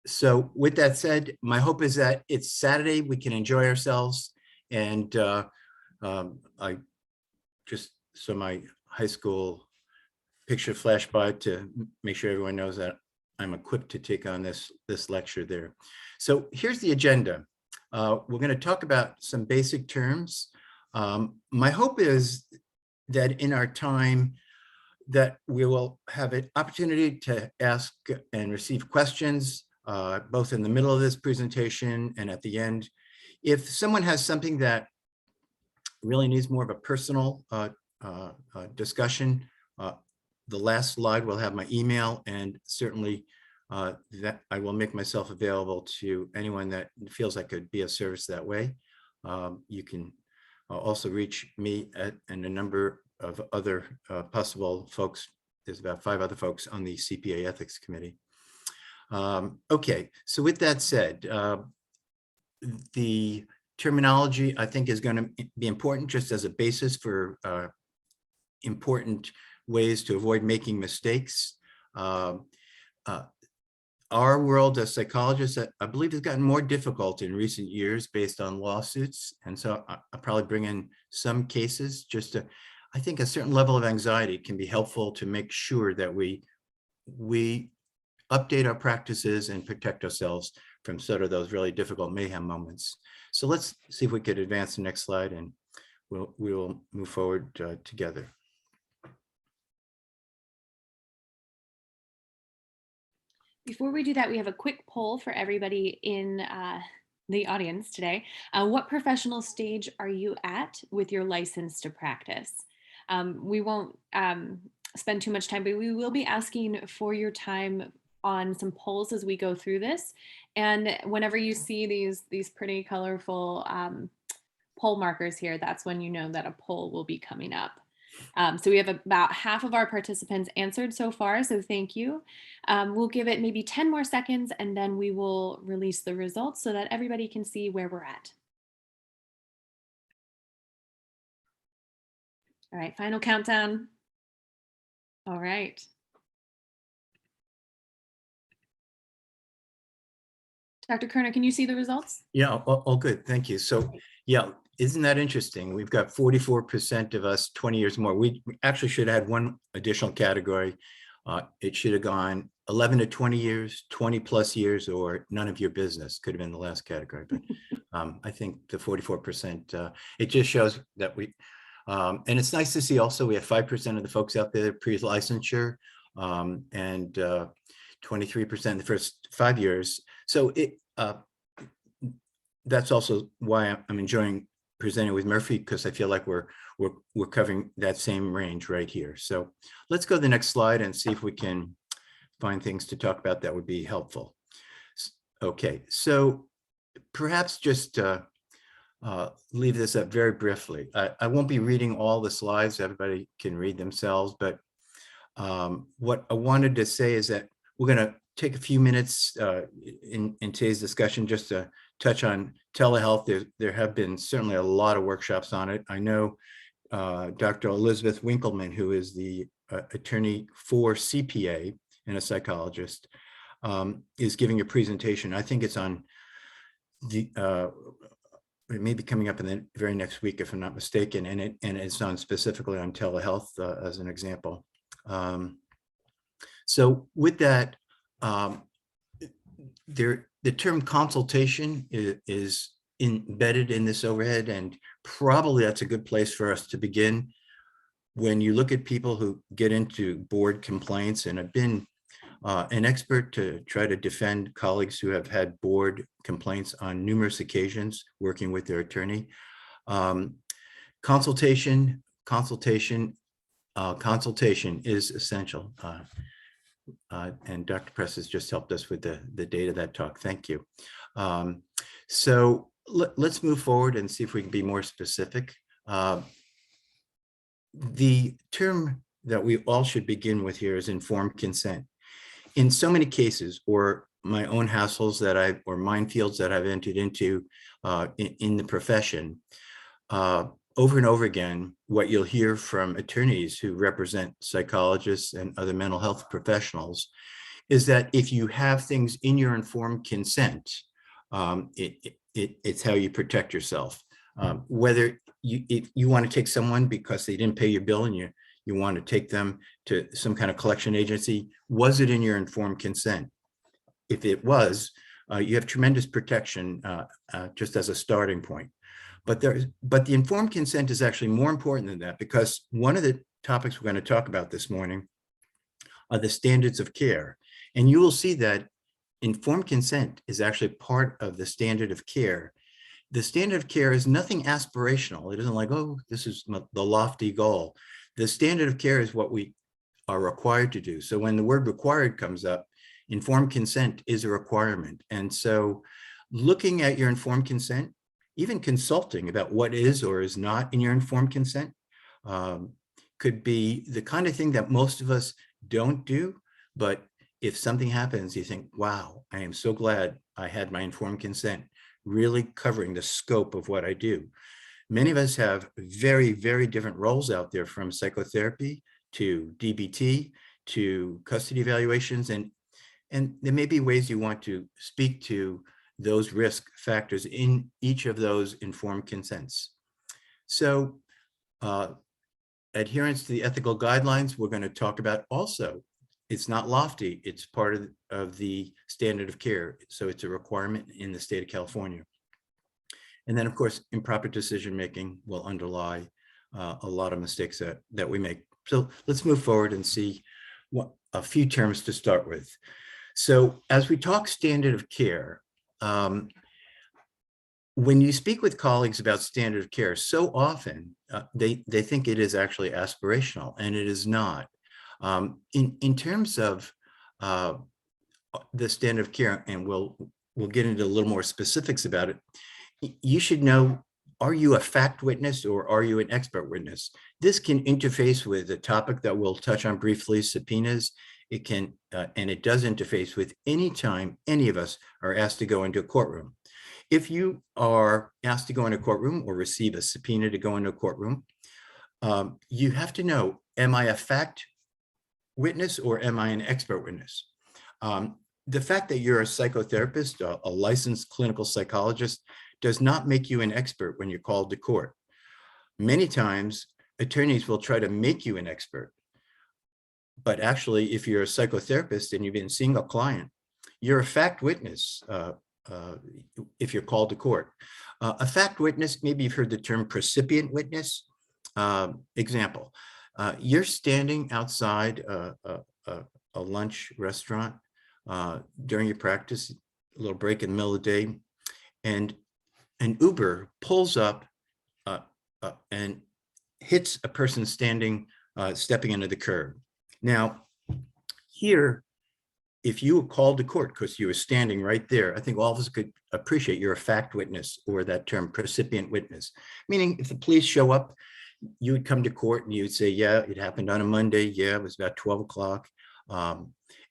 So with that said, my hope is that it's Saturday, we can enjoy ourselves. And I just, so my high school picture flashed by to make sure everyone knows that I'm equipped to take on this lecture there. So here's the agenda. We're going to talk about some basic terms. My hope is that in our time that we will have an opportunity to ask and receive questions, both in the middle of this presentation and at the end. If someone has something that really needs more of a personal discussion, the last slide will have my email, and certainly that I will make myself available to anyone that feels I could be of service that way. You can also reach me and a number of other possible folks. There's about 5 other folks on the CPA Ethics Committee. Okay, so with that said, the terminology I think is going to be important just as a basis for important ways to avoid making mistakes. Our world as psychologists, I believe, has gotten more difficult in recent years based on lawsuits. And so I'll probably bring in some cases just to, I think a certain level of anxiety can be helpful to make sure that we update our practices and protect ourselves from sort of those really difficult mayhem moments. So let's see if we could advance the next slide, and we'll move forward together. Before we do that, we have a quick poll for everybody in the audience today. What professional stage are you at with your license to practice? We won't spend too much time, but we will be asking for your time on some polls as we go through this. And whenever you see these pretty colorful poll markers here, that's when you know that a poll will be coming up. So we have about half of our participants answered so far, so thank you. We'll give it maybe 10 more seconds, and then we will release the results so that everybody can see where we're at. All right, final countdown. All right. Dr. Kerner, can you see the results? Yeah, all good, thank you. So yeah, isn't that interesting? We've got 44% of us 20 years more. We actually should have had one additional category. It should have gone 11 to 20 years, 20 plus years, or none of your business could have been the last category. But I think the 44%, it just shows that we, and it's nice to see also we have 5% of the folks out there pre-licensure, and 23% in the first 5 years. So it that's also why I'm enjoying presenting with Murphy, because I feel like we're covering that same range right here. So let's go to the next slide and see if we can find things to talk about that would be helpful. Okay, so perhaps just leave this up very briefly. I won't be reading all the slides, everybody can read themselves, but what I wanted to say is that we're going to take a few minutes in today's discussion just to touch on telehealth. There have been certainly a lot of workshops on it. I know Dr. Elizabeth Winkleman, who is the attorney for CPA and a psychologist, is giving a presentation. I think it's on the, it may be coming up in the very next week, if I'm not mistaken, and it's on specifically on telehealth as an example. So with that, the term consultation is embedded in this overhead, and probably that's a good place for us to begin. When you look at people who get into board complaints, and I've been an expert to try to defend colleagues who have had board complaints on numerous occasions working with their attorney. Consultation is essential. And Dr. Press has just helped us with the data of that talk. Thank you. So let's move forward and see if we can be more specific. The term that we all should begin with here is informed consent. In so many cases, or my own hassles or minefields that I've entered into in the profession, over and over again, what you'll hear from attorneys who represent psychologists and other mental health professionals is that if you have things in your informed consent, it's how you protect yourself. Whether if you want to take someone because they didn't pay your bill and you want to take them to some kind of collection agency, was it in your informed consent? If it was, you have tremendous protection just as a starting point. But the informed consent is actually more important than that, because one of the topics we're going to talk about this morning are the standards of care. And you will see that informed consent is actually part of the standard of care. The standard of care is nothing aspirational. It isn't like, oh, this is the lofty goal. The standard of care is what we are required to do. So when the word required comes up, informed consent is a requirement. And so looking at your informed consent, even consulting about what is or is not in your informed consent, could be the kind of thing that most of us don't do. But if something happens, you think, wow, I am so glad I had my informed consent, really covering the scope of what I do. Many of us have very, very different roles out there, from psychotherapy to DBT to custody evaluations. And there may be ways you want to speak to those risk factors in each of those informed consents. So adherence to the ethical guidelines, we're going to talk about also. It's not lofty, it's part of the standard of care. So it's a requirement in the state of California. And then, of course, improper decision-making will underlie a lot of mistakes that we make. So let's move forward and see a few terms to start with. So as we talk standard of care, when you speak with colleagues about standard of care, so often they think it is actually aspirational, and it is not. In terms of the standard of care, and we'll get into a little more specifics about it, you should know, are you a fact witness or are you an expert witness? This can interface with a topic that we'll touch on briefly, subpoenas. It can, and it does interface with any time any of us are asked to go into a courtroom. If you are asked to go into a courtroom or receive a subpoena to go into a courtroom, you have to know, am I a fact witness or am I an expert witness? The fact that you're a psychotherapist, a licensed clinical psychologist, does not make you an expert when you're called to court. Many times, attorneys will try to make you an expert. But actually, if you're a psychotherapist and you've been seeing a client, you're a fact witness if you're called to court. A fact witness, maybe you've heard the term precipient witness. Example, you're standing outside a lunch restaurant during your practice, a little break in the middle of the day, and an Uber pulls up and hits a person standing, stepping into the curb. Now, here, if you were called to court because you were standing right there, I think all of us could appreciate you're a fact witness, or that term precipient witness. Meaning, if the police show up, you would come to court and you would say, yeah, it happened on a Monday. Yeah, it was about 12 o'clock.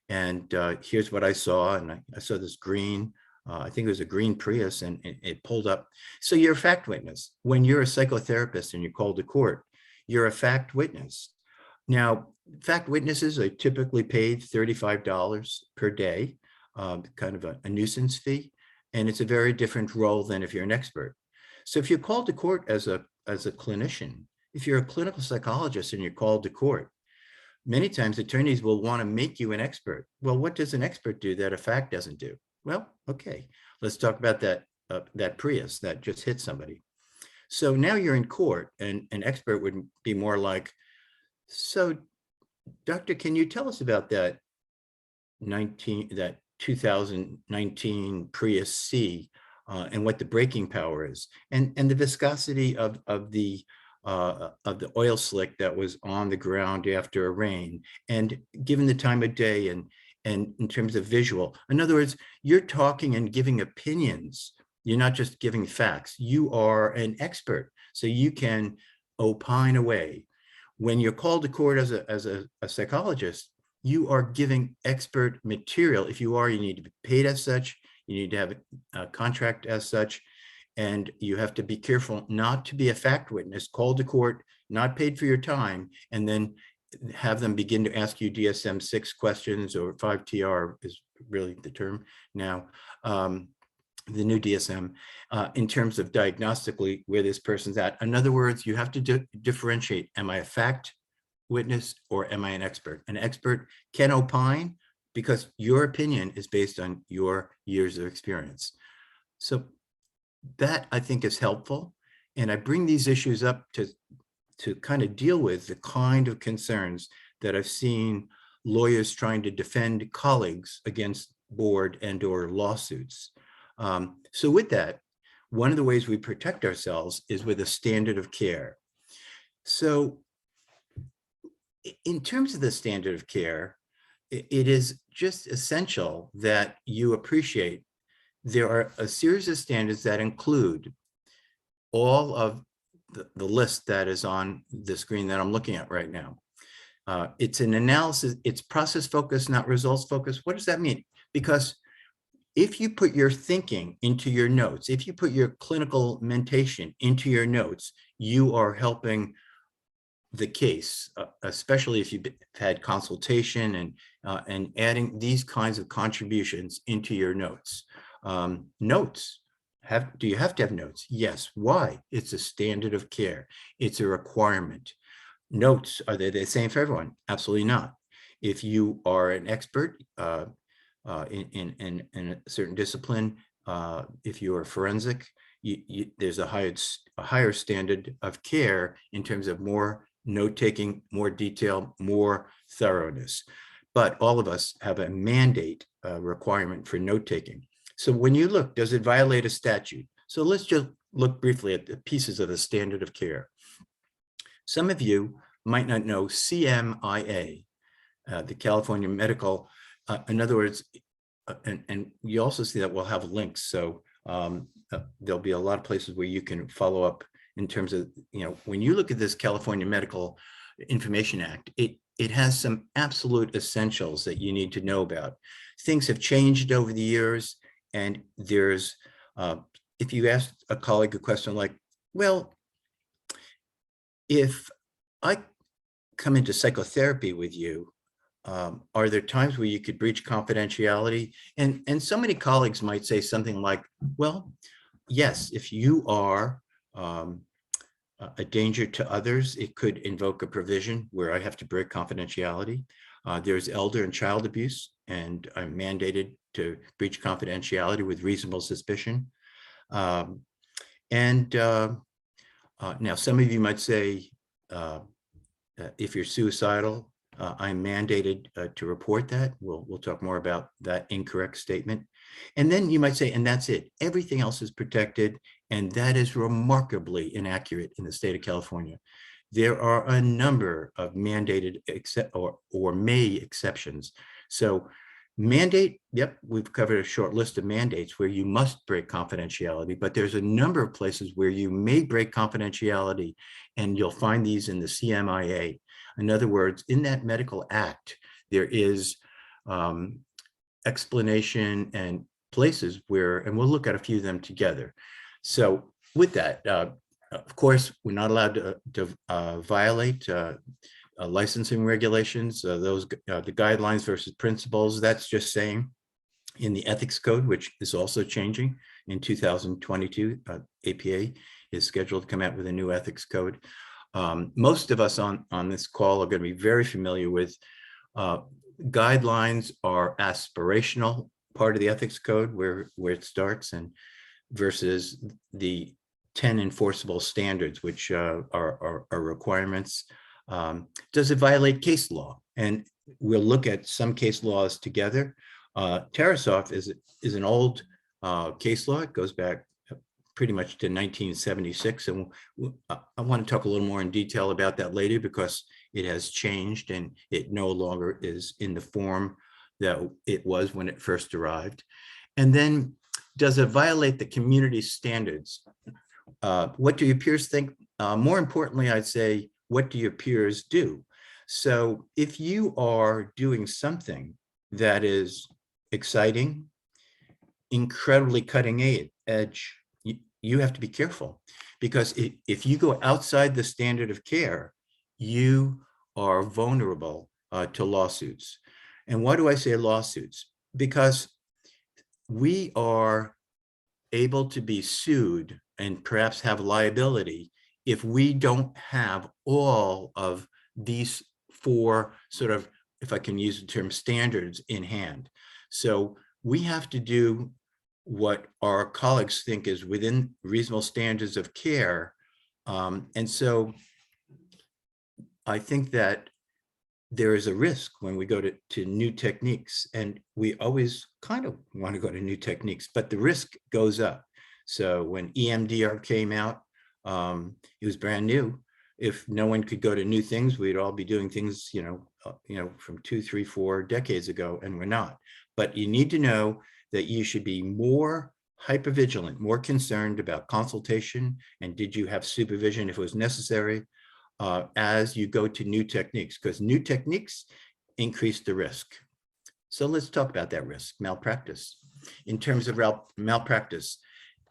And here's what I saw. And I saw this green, I think it was a green Prius, and it pulled up. So you're a fact witness. When you're a psychotherapist and you're called to court, you're a fact witness. Now, fact witnesses are typically paid $35 per day, kind of a nuisance fee, and it's a very different role than if you're an expert. So if you're called to court as a clinician, if you're a clinical psychologist and you're called to court, many times attorneys will want to make you an expert. Well, what does an expert do that a fact doesn't do? Well, okay, let's talk about that Prius that just hit somebody. So now you're in court, and an expert would be more like, so, doctor, can you tell us about that 2019 Prius C and what the braking power is, and the viscosity of the oil slick that was on the ground after a rain, and given the time of day, and in terms of visual. In other words, you're talking and giving opinions. You're not just giving facts. You are an expert, so you can opine away. When you're called to court as a psychologist, you are giving expert material. If you are, you need to be paid as such. You need to have a contract as such. And you have to be careful not to be a fact witness, called to court, not paid for your time, and then have them begin to ask you DSM-6 questions, or 5TR is really the term now, the new DSM, in terms of diagnostically where this person's at. In other words, you have to differentiate, am I a fact witness or am I an expert? An expert can opine because your opinion is based on your years of experience. So that, I think, is helpful. And I bring these issues up to kind of deal with the kind of concerns that I've seen lawyers trying to defend colleagues against board and or lawsuits. So with that, one of the ways we protect ourselves is with a standard of care. So in terms of the standard of care, it is just essential that you appreciate there are a series of standards that include all of the list that is on the screen that I'm looking at right now. It's an analysis, it's process focused, not results focused. What does that mean? Because if you put your thinking into your notes, if you put your clinical mentation into your notes, you are helping the case, especially if you've had consultation and adding these kinds of contributions into your notes. Notes, do you have to have notes? Yes. Why? It's a standard of care. It's a requirement. Notes, are they the same for everyone? Absolutely not. If you are an expert in a certain discipline, if you are forensic, there's a higher standard of care in terms of more note-taking, more detail, more thoroughness. But all of us have a mandate requirement for note-taking. So when you look, does it violate a statute? So let's just look briefly at the pieces of the standard of care. Some of you might not know CMIA, the California Medical, in other words, and you also see that we'll have links. So there'll be a lot of places where you can follow up in terms of, when you look at this California Medical Information Act, it has some absolute essentials that you need to know about. Things have changed over the years, and there's, if you ask a colleague a question like, well, if I come into psychotherapy with you, are there times where you could breach confidentiality? And so many colleagues might say something like, well, yes, if you are a danger to others, it could invoke a provision where I have to break confidentiality. There's elder and child abuse, and I'm mandated to breach confidentiality with reasonable suspicion. Now, some of you might say, if you're suicidal, I'm mandated to report that. We'll talk more about that incorrect statement. And then you might say, and that's it. Everything else is protected. And that is remarkably inaccurate in the state of California. There are a number of mandated or may exceptions. So mandate, yep, we've covered a short list of mandates where you must break confidentiality, but there's a number of places where you may break confidentiality, and you'll find these in the CMIA. In other words, in that medical act, there is explanation and places where, and we'll look at a few of them together. So with that, of course, we're not allowed to violate licensing regulations, those the guidelines versus principles. That's just saying in the ethics code, which is also changing in 2022, APA is scheduled to come out with a new ethics code. Most of us on this call are going to be very familiar with guidelines are aspirational part of the ethics code where it starts, and versus the 10 enforceable standards, which are requirements. Does it violate case law? And we'll look at some case laws together. Tarasoff is an old case law. It goes back pretty much to 1976. And I want to talk a little more in detail about that later, because it has changed and it no longer is in the form that it was when it first arrived. And then, does it violate the community standards? What do your peers think? More importantly, I'd say, what do your peers do? So if you are doing something that is exciting, incredibly cutting edge, you have to be careful, because if you go outside the standard of care, you are vulnerable to lawsuits. And why do I say lawsuits? Because we are able to be sued and perhaps have liability if we don't have all of these four sort of, if I can use the term, standards in hand. So we have to do what our colleagues think is within reasonable standards of care. And so I think that there is a risk when we go to new techniques, and we always kind of want to go to new techniques, but the risk goes up. So when EMDR came out, it was brand new. If no one could go to new things, we'd all be doing things, from 2, 3, 4 decades ago, and we're not. But you need to know that you should be more hypervigilant, more concerned about consultation, and did you have supervision if it was necessary, as you go to new techniques, because new techniques increase the risk. So let's talk about that risk, malpractice. In terms of malpractice,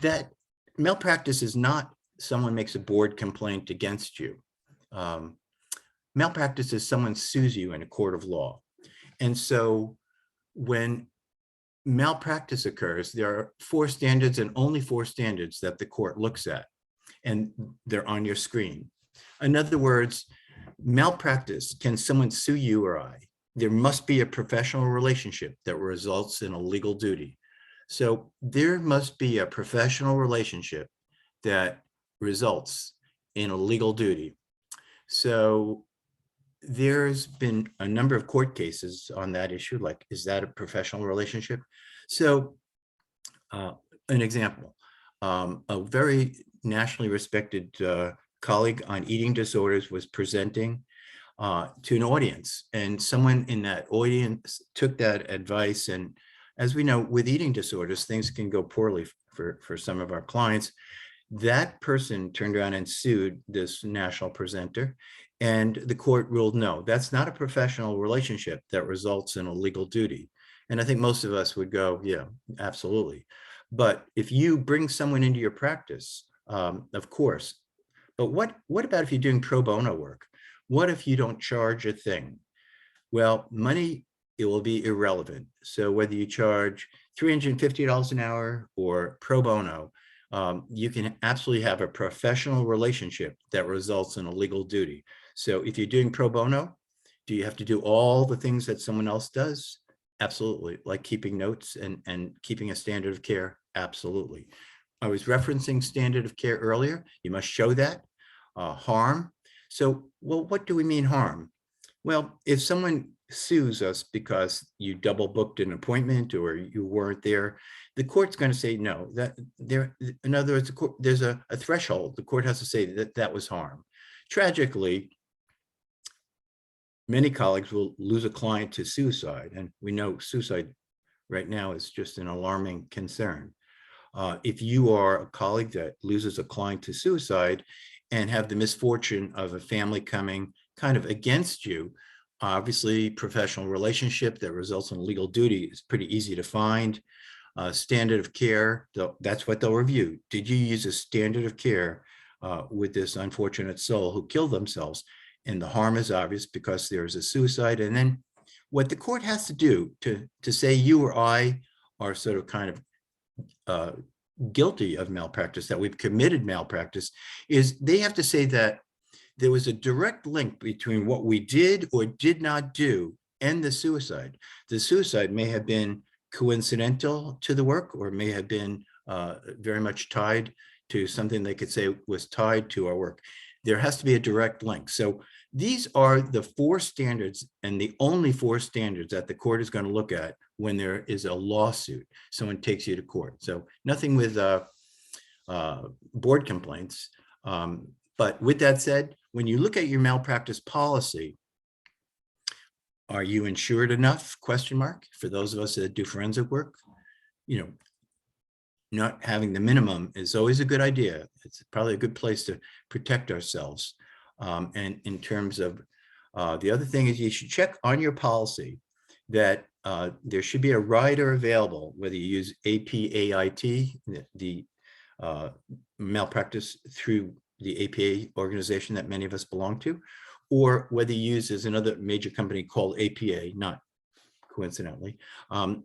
that malpractice is not someone makes a board complaint against you. Malpractice is someone sues you in a court of law. And so when malpractice occurs, there are 4 standards, and only 4 standards that the court looks at, and they're on your screen. In other words, malpractice, can someone sue you or I? There must be a professional relationship that results in a legal duty. So there must be a professional relationship that results in a legal duty. So there's been a number of court cases on that issue, like, is that a professional relationship? So an example, a very nationally respected colleague on eating disorders was presenting to an audience, and someone in that audience took that advice. And as we know, with eating disorders, things can go poorly for some of our clients. That person turned around and sued this national presenter, and the court ruled, no, that's not a professional relationship that results in a legal duty. And I think most of us would go, yeah, absolutely. But if you bring someone into your practice, of course. But what about if you're doing pro bono work? What if you don't charge a thing? Well, money, it will be irrelevant. So whether you charge $350 an hour or pro bono, you can absolutely have a professional relationship that results in a legal duty. So if you're doing pro bono, do you have to do all the things that someone else does? Absolutely. Like keeping notes and keeping a standard of care? Absolutely. I was referencing standard of care earlier. You must show that. Harm. So, well, what do we mean harm? Well, if someone sues us because you double booked an appointment or you weren't there, the court's going to say no. That there, in other words, there's a threshold. The court has to say that that was harm. Tragically, many colleagues will lose a client to suicide, and we know suicide right now is just an alarming concern. If you are a colleague that loses a client to suicide and have the misfortune of a family coming kind of against you, obviously professional relationship that results in legal duty is pretty easy to find. Standard of care, that's what they'll review. Did you use a standard of care with this unfortunate soul who killed themselves? And the harm is obvious because there's a suicide. And then what the court has to do to say you or I are sort of kind of guilty of malpractice, that we've committed malpractice, is they have to say that there was a direct link between what we did or did not do and the suicide. The suicide may have been coincidental to the work, or may have been very much tied to something they could say was tied to our work. There has to be a direct link. So these are the 4 standards, and the only 4 standards that the court is going to look at when there is a lawsuit. Someone takes you to court. So nothing with board complaints. But with that said, when you look at your malpractice policy, are you insured enough? Question mark. For those of us that do forensic work, not having the minimum is always a good idea. It's probably a good place to protect ourselves. And in terms of the other thing is, you should check on your policy that there should be a rider available, whether you use APAIT, the malpractice through the APA organization that many of us belong to, or whether you use as another major company called APA, not coincidentally,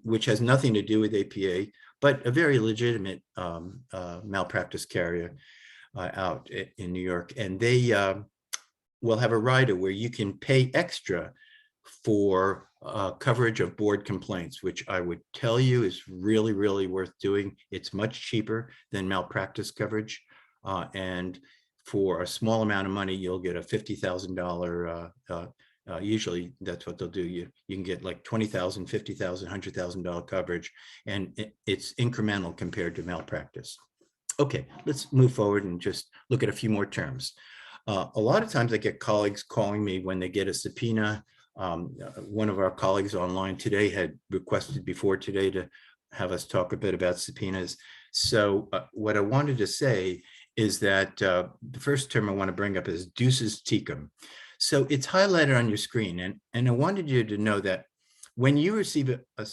which has nothing to do with APA, but a very legitimate malpractice carrier out in New York. And they will have a rider where you can pay extra for coverage of board complaints, which I would tell you is really, really worth doing. It's much cheaper than malpractice coverage. And for a small amount of money, you'll get a $50,000 usually that's what they'll do. You can get like $20,000, $50,000, $100,000 coverage, and it's incremental compared to malpractice. Okay, let's move forward and just look at a few more terms. A lot of times I get colleagues calling me when they get a subpoena. One of our colleagues online today had requested before today to have us talk a bit about subpoenas. So what I wanted to say is that the first term I want to bring up is ducis tecum. So it's highlighted on your screen, and I wanted you to know that when you receive a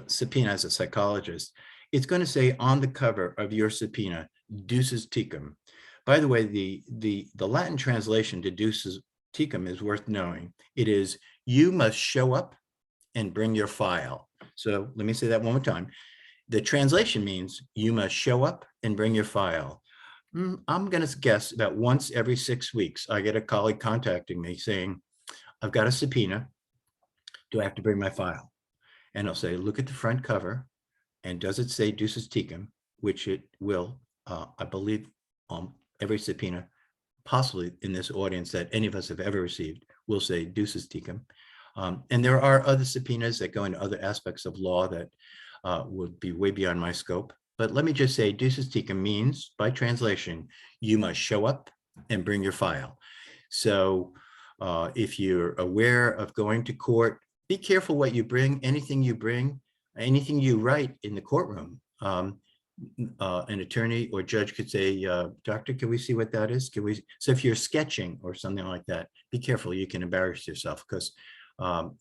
subpoena as a psychologist, it's going to say on the cover of your subpoena, ducis tecum. By the way, the Latin translation to ducis tecum is worth knowing. It is, you must show up and bring your file. So let me say that one more time. The translation means you must show up and bring your file. I'm going to guess about once every 6 weeks, I get a colleague contacting me saying, I've got a subpoena. Do I have to bring my file? And I'll say, look at the front cover. And does it say ducis tecum, which it will, I believe, every subpoena, possibly in this audience that any of us have ever received, will say ducis tecum. And there are other subpoenas that go into other aspects of law that would be way beyond my scope. But let me just say, ducis tecum means, by translation, you must show up and bring your file. So if you're aware of going to court, be careful what you bring. Anything you bring, anything you write in the courtroom, an attorney or judge could say, doctor, can we see what that is? Can we? So if you're sketching or something like that, be careful. You can embarrass yourself, because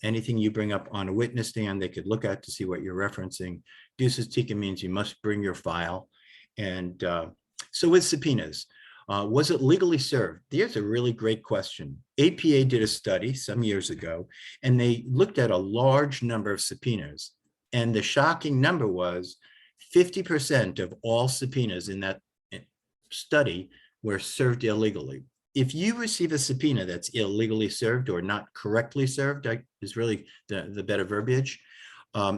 anything you bring up on a witness stand, they could look at to see what you're referencing. Ducis tecum means you must bring your file. And so with subpoenas, was it legally served? There's a really great question. APA did a study some years ago, and they looked at a large number of subpoenas. And the shocking number was 50% of all subpoenas in that study were served illegally. If you receive a subpoena that's illegally served or not correctly served, is really the better verbiage,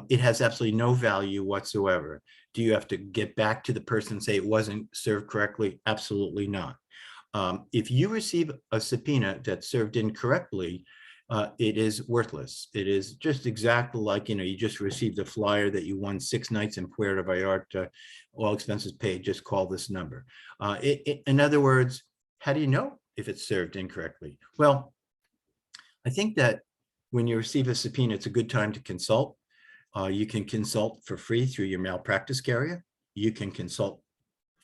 it has absolutely no value whatsoever. Do you have to get back to the person and say it wasn't served correctly? Absolutely not. If you receive a subpoena that's served incorrectly, it is worthless. It is just exactly like, you just received a flyer that you won 6 nights in Puerto Vallarta, all expenses paid, just call this number. In other words, how do you know if it's served incorrectly? Well, I think that when you receive a subpoena, it's a good time to consult. You can consult for free through your malpractice carrier. You can consult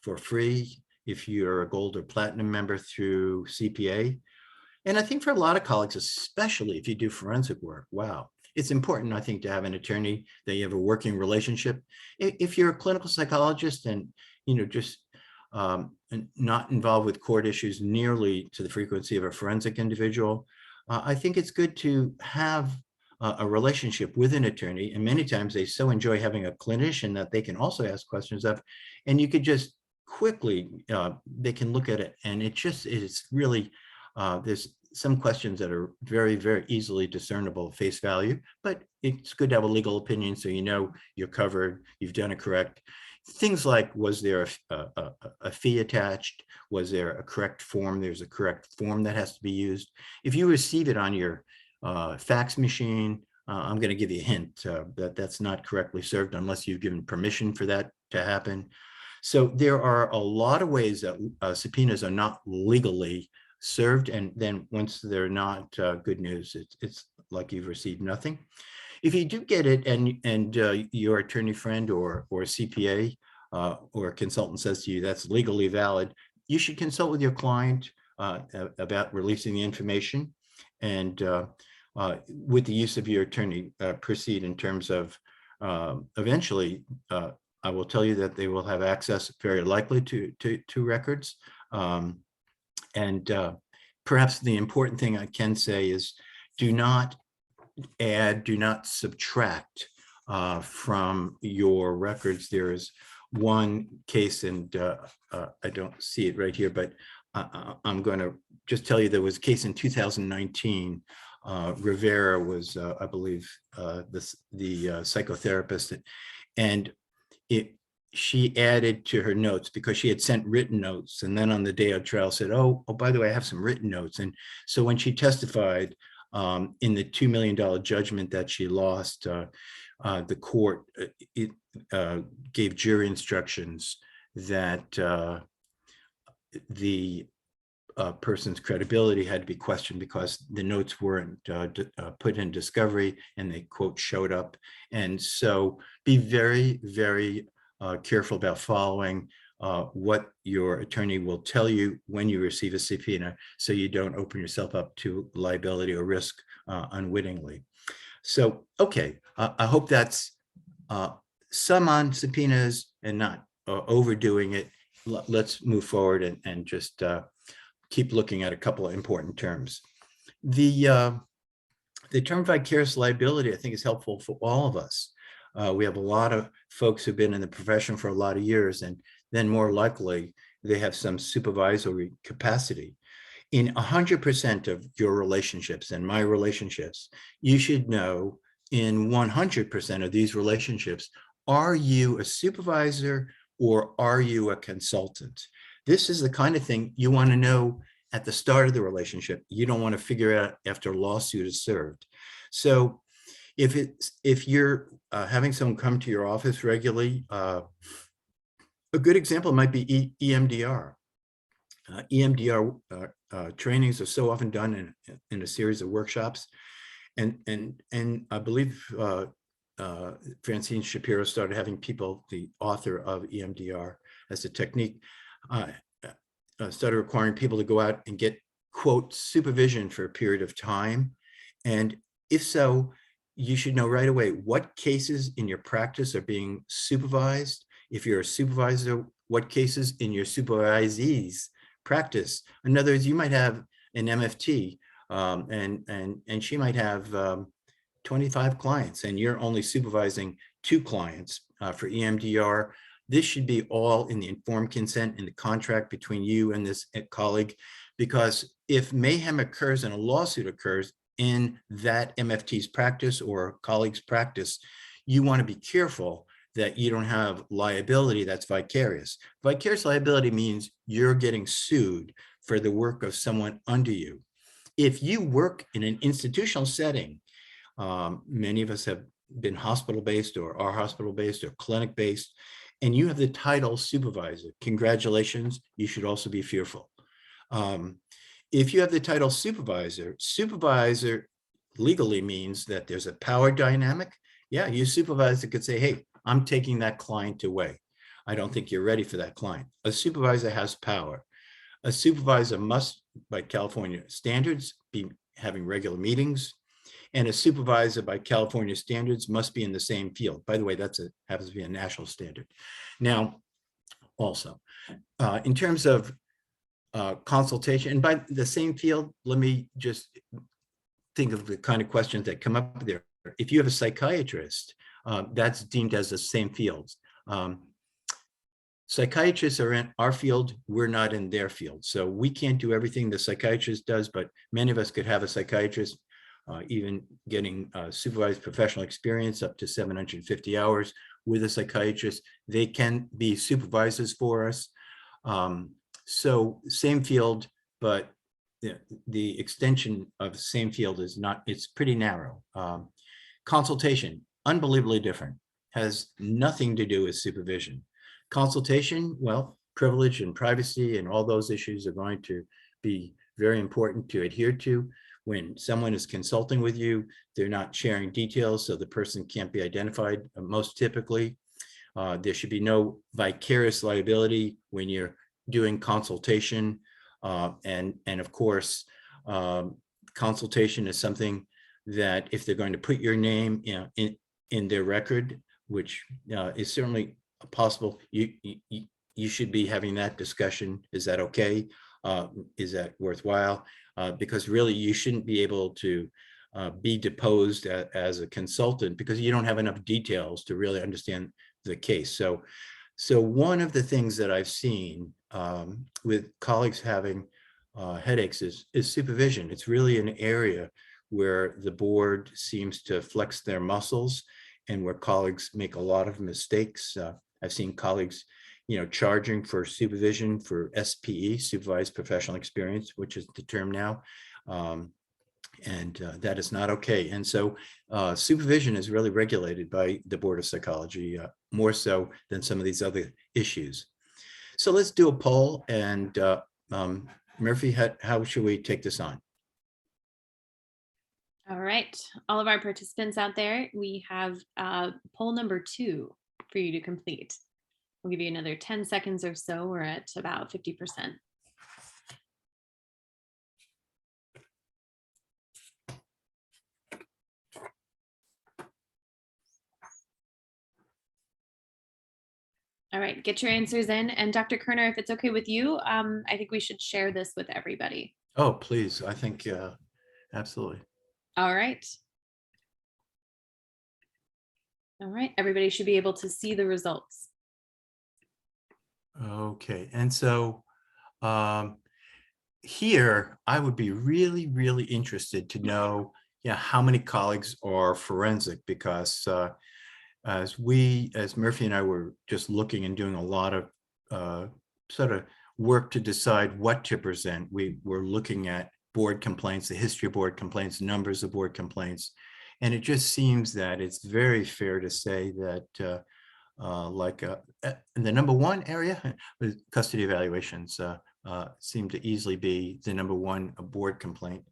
for free if you're a gold or platinum member through CPA. And I think for a lot of colleagues, especially if you do forensic work, wow, it's important, I think, to have an attorney that you have a working relationship. If you're a clinical psychologist and, just not involved with court issues nearly to the frequency of a forensic individual, I think it's good to have a relationship with an attorney. And many times they so enjoy having a clinician that they can also ask questions of, and you could just quickly, they can look at it. And it's really, there's some questions that are very, very easily discernible face value, but it's good to have a legal opinion so you're covered, you've done it correct. Things like, was there a fee attached? Was there a correct form? There's a correct form that has to be used. If you receive it on your fax machine, I'm going to give you a hint that that's not correctly served unless you've given permission for that to happen. So there are a lot of ways that subpoenas are not legally served, and then once they're not, good news, it's like you've received nothing. If you do get it and your attorney friend or CPA or a consultant says to you that's legally valid, you should consult with your client about releasing the information, and with the use of your attorney, proceed in terms of eventually I will tell you that they will have access very likely to records. And perhaps the important thing I can say is do not add, do not subtract from your records. There is one case, and I don't see it right here, but I'm going to just tell you there was a case in 2019. Rivera was, I believe, the psychotherapist, and she added to her notes because she had sent written notes, and then on the day of trial said, oh, by the way, I have some written notes. And so when she testified in the $2 million judgment that she lost, the court gave jury instructions that the person's credibility had to be questioned because the notes weren't put in discovery, and they, quote, showed up. And so be very, very careful about following what your attorney will tell you when you receive a subpoena, so you don't open yourself up to liability or risk unwittingly. So, okay, I hope that's some on subpoenas and not overdoing it. Let's move forward and just keep looking at a couple of important terms. The term vicarious liability, I think, is helpful for all of us. We have a lot of folks who've been in the profession for a lot of years, and then more likely they have some supervisory capacity. In 100% of your relationships and my relationships, you should know in 100% of these relationships, are you a supervisor or are you a consultant? This is the kind of thing you want to know at the start of the relationship. You don't want to figure out after a lawsuit is served. So if you're having someone come to your office regularly, a good example might be EMDR. EMDR trainings are so often done in a series of workshops, and I believe Francine Shapiro started having people, the author of EMDR, as a technique, started requiring people to go out and get, quote, supervision for a period of time. And if so, you should know right away what cases in your practice are being supervised. If you're a supervisor, what cases in your supervisee's practice. In other words, you might have an MFT and she might have 25 clients, and you're only supervising 2 clients for EMDR. This should be all in the informed consent in the contract between you and this colleague, because if mayhem occurs and a lawsuit occurs in that MFT's practice or colleague's practice, you want to be careful that you don't have liability that's vicarious. Vicarious liability means you're getting sued for the work of someone under you. If you work in an institutional setting, many of us have been hospital-based or are hospital-based or clinic-based, and you have the title supervisor, congratulations, you should also be fearful. If you have the title supervisor, supervisor legally means that there's a power dynamic. Yeah, your supervisor could say, hey, I'm taking that client away. I don't think you're ready for that client. A supervisor has power. A supervisor must, by California standards, be having regular meetings. And a supervisor, by California standards, must be in the same field. By the way, happens to be a national standard. Now, also, in terms of consultation, and by the same field, let me just think of the kind of questions that come up there. If you have a psychiatrist, that's deemed as the same field. Psychiatrists are in our field, we're not in their field. So we can't do everything the psychiatrist does, but many of us could have a psychiatrist, even getting supervised professional experience up to 750 hours with a psychiatrist. They can be supervisors for us. So same field, but the extension of the same field is not, it's pretty narrow. Consultation, unbelievably different, has nothing to do with supervision. Consultation, well, privilege and privacy and all those issues are going to be very important to adhere to. When someone is consulting with you, they're not sharing details, so the person can't be identified most typically. There should be no vicarious liability when you're doing consultation. And of course, consultation is something that if they're going to put your name in their record, which is certainly possible, you should be having that discussion. Is that okay? Is that worthwhile? Because really you shouldn't be able to be deposed as a consultant because you don't have enough details to really understand the case. So one of the things that I've seen with colleagues having headaches is supervision. It's really an area where the board seems to flex their muscles and where colleagues make a lot of mistakes. I've seen colleagues, charging for supervision for SPE, supervised professional experience, which is the term now. And that is not okay. And so supervision is really regulated by the Board of Psychology, more so than some of these other issues. So let's do a poll. And Murphy, how should we take this on? All right, all of our participants out there, we have poll number 2 for you to complete. We'll give you another 10 seconds or so. We're at about 50%. All right, get your answers in. And Dr. Kerner, if it's okay with you, I think we should share this with everybody. Oh, please. I think, absolutely. All right. All right, everybody should be able to see the results. Okay, and so here I would be really, really interested to know, how many colleagues are forensic, because as Murphy and I were just looking and doing a lot of sort of work to decide what to present, we were looking at board complaints, the history of board complaints, numbers of board complaints, and it just seems that it's very fair to say that in the number one area, custody evaluations seem to easily be the number one board complaint.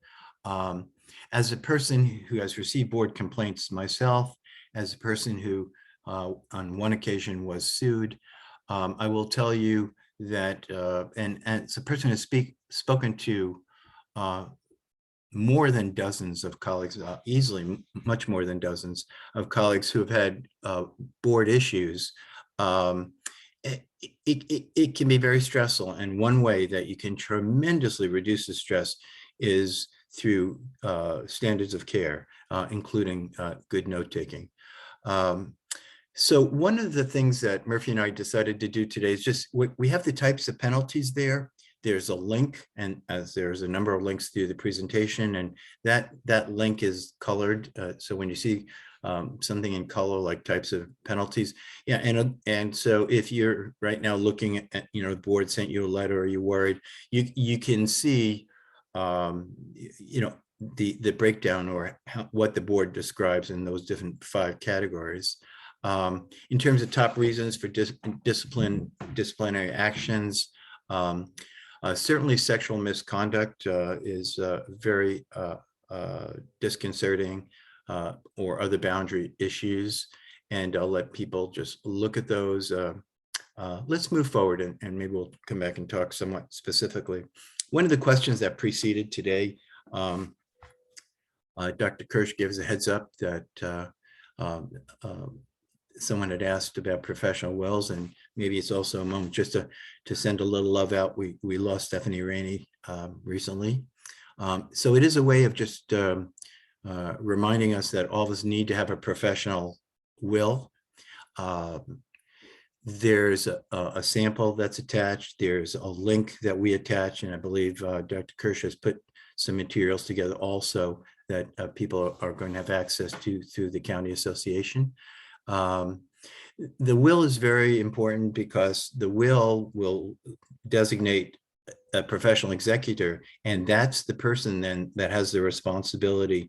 As a person who has received board complaints myself, as a person who on one occasion was sued, I will tell you that, and as a person who's spoken to more than dozens of colleagues, easily much more than dozens of colleagues who have had board issues, it can be very stressful. And one way that you can tremendously reduce the stress is through standards of care, including good note-taking. So one of the things that Murphy and I decided to do today is just, we have the types of penalties there. There's a link, and as there's a number of links through the presentation, and that link is colored. So when you see something in color, like types of penalties, and so if you're right now looking at, the board sent you a letter, or you're worried, you can see, the breakdown, or what the board describes in those different 5 categories. In terms of top reasons for disciplinary actions, certainly sexual misconduct is very disconcerting, or other boundary issues. And I'll let people just look at those. Let's move forward, and maybe we'll come back and talk somewhat specifically. One of the questions that preceded today, Dr. Kirsch gives a heads up that someone had asked about professional wills, and maybe it's also a moment just to send a little love out. We lost Stephanie Rainey recently. So it is a way of just reminding us that all of us need to have a professional will. There's a sample that's attached. There's a link that we attach, and I believe Dr. Kirsch has put some materials together also that people are going to have access to through the county association. The will is very important because the will designate a professional executor, and that's the person then that has the responsibility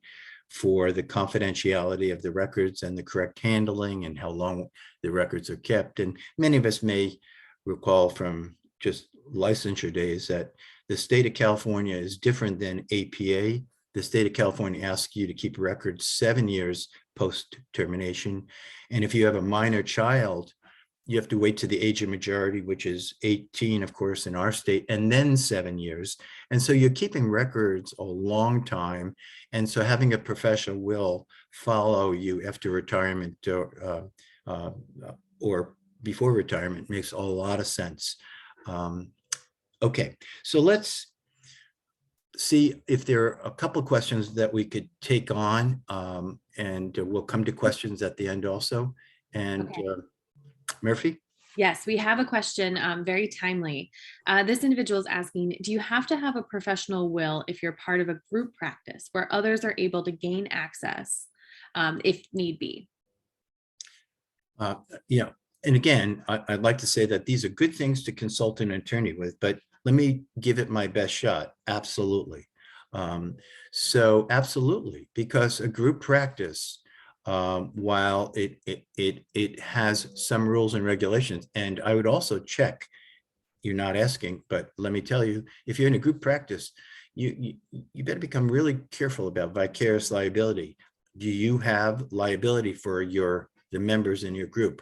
for the confidentiality of the records and the correct handling and how long the records are kept. And many of us may recall from just licensure days that the state of California is different than APA. The state of California asks you to keep records 7 years post termination. And if you have a minor child, you have to wait to the age of majority, which is 18, of course, in our state, and then 7 years. And so you're keeping records a long time. And so having a professional will follow you after retirement, or before retirement makes a lot of sense. Okay, so let's see if there are a couple of questions that we could take on, and we'll come to questions at the end also. And Okay. Murphy? Yes, we have a question, very timely. This individual is asking, do you have to have a professional will if you're part of a group practice where others are able to gain access if need be? Yeah, and again, I'd like to say that these are good things to consult an attorney with, but let me give it my best shot. Absolutely. So absolutely, because a group practice, while it has some rules and regulations, and I would also check, you're not asking, but let me tell you, if you're in a group practice, you better become really careful about vicarious liability. Do you have liability for the members in your group?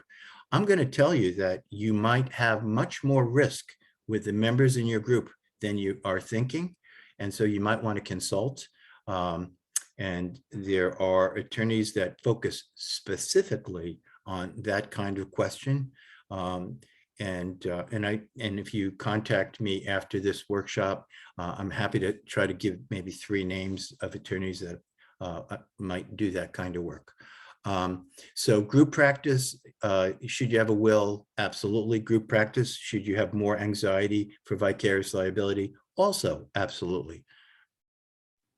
I'm going to tell you that you might have much more risk with the members in your group than you are thinking. And so you might want to consult. And there are attorneys that focus specifically on that kind of question. And if you contact me after this workshop, I'm happy to try to give maybe 3 names of attorneys that might do that kind of work. So group practice, should you have a will? Absolutely. Group practice, should you have more anxiety for vicarious liability? Also, absolutely.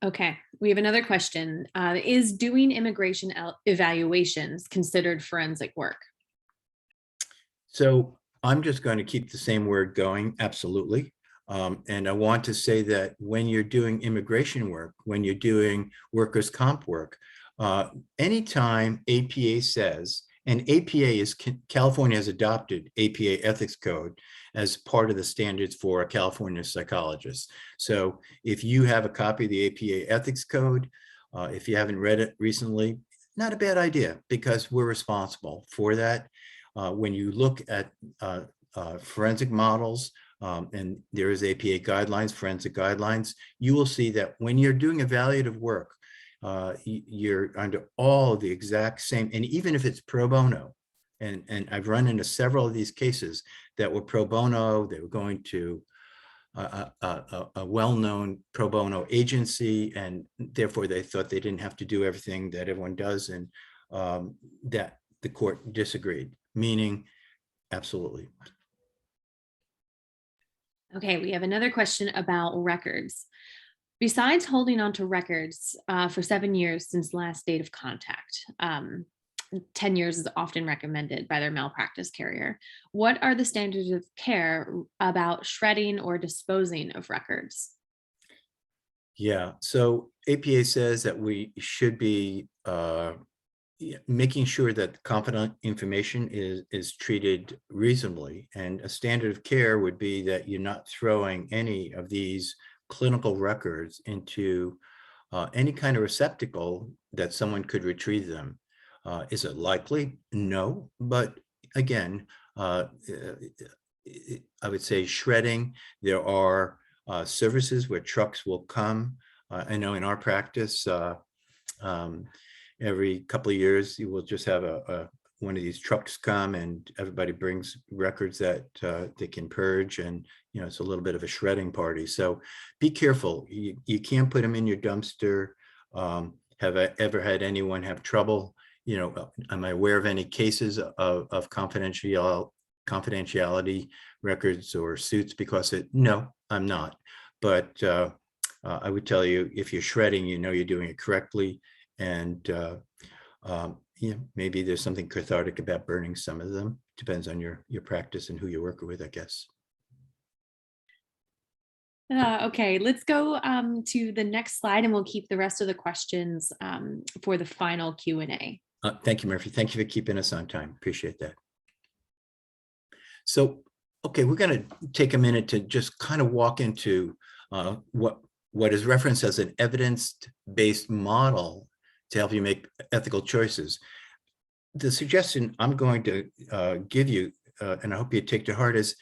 Okay, we have another question. Is doing immigration evaluations considered forensic work? So I'm just going to keep the same word going. Absolutely. And I want to say that when you're doing immigration work, when you're doing workers' comp work, anytime APA says, and APA is, California has adopted APA ethics code as part of the standards for a California psychologist. So if you have a copy of the APA ethics code, if you haven't read it recently, not a bad idea, because we're responsible for that. When you look at forensic models, and there is APA guidelines, forensic guidelines, you will see that when you're doing evaluative work, you're under all of the exact same, and even if it's pro bono, and I've run into several of these cases that were pro bono, they were going to a well-known pro bono agency, and therefore they thought they didn't have to do everything that everyone does, and that the court disagreed, meaning absolutely. Okay, we have another question about records. Besides holding on to records for 7 years since last date of contact, 10 years is often recommended by their malpractice carrier. What are the standards of care about shredding or disposing of records? Yeah, so APA says that we should be making sure that confidential information is treated reasonably. And a standard of care would be that you're not throwing any of these clinical records into any kind of receptacle that someone could retrieve them. Is it likely? No, but again, I would say shredding. There are services where trucks will come. I know in our practice, every couple of years, you will just have one of these trucks come, and everybody brings records that they can purge, and it's a little bit of a shredding party. So be careful. You can't put them in your dumpster. Have I ever had anyone have trouble? Am I aware of any cases of confidentiality records or suits because no, I'm not. But I would tell you, if you're shredding, you're doing it correctly. And maybe there's something cathartic about burning some of them. Depends on your practice and who you're working with, I guess. Okay, let's go to the next slide, and we'll keep the rest of the questions for the final Q&A. Thank you, Murphy. Thank you for keeping us on time. Appreciate that. So, okay, we're going to take a minute to just kind of walk into what is referenced as an evidence-based model to help you make ethical choices. The suggestion I'm going to give you, and I hope you take to heart, is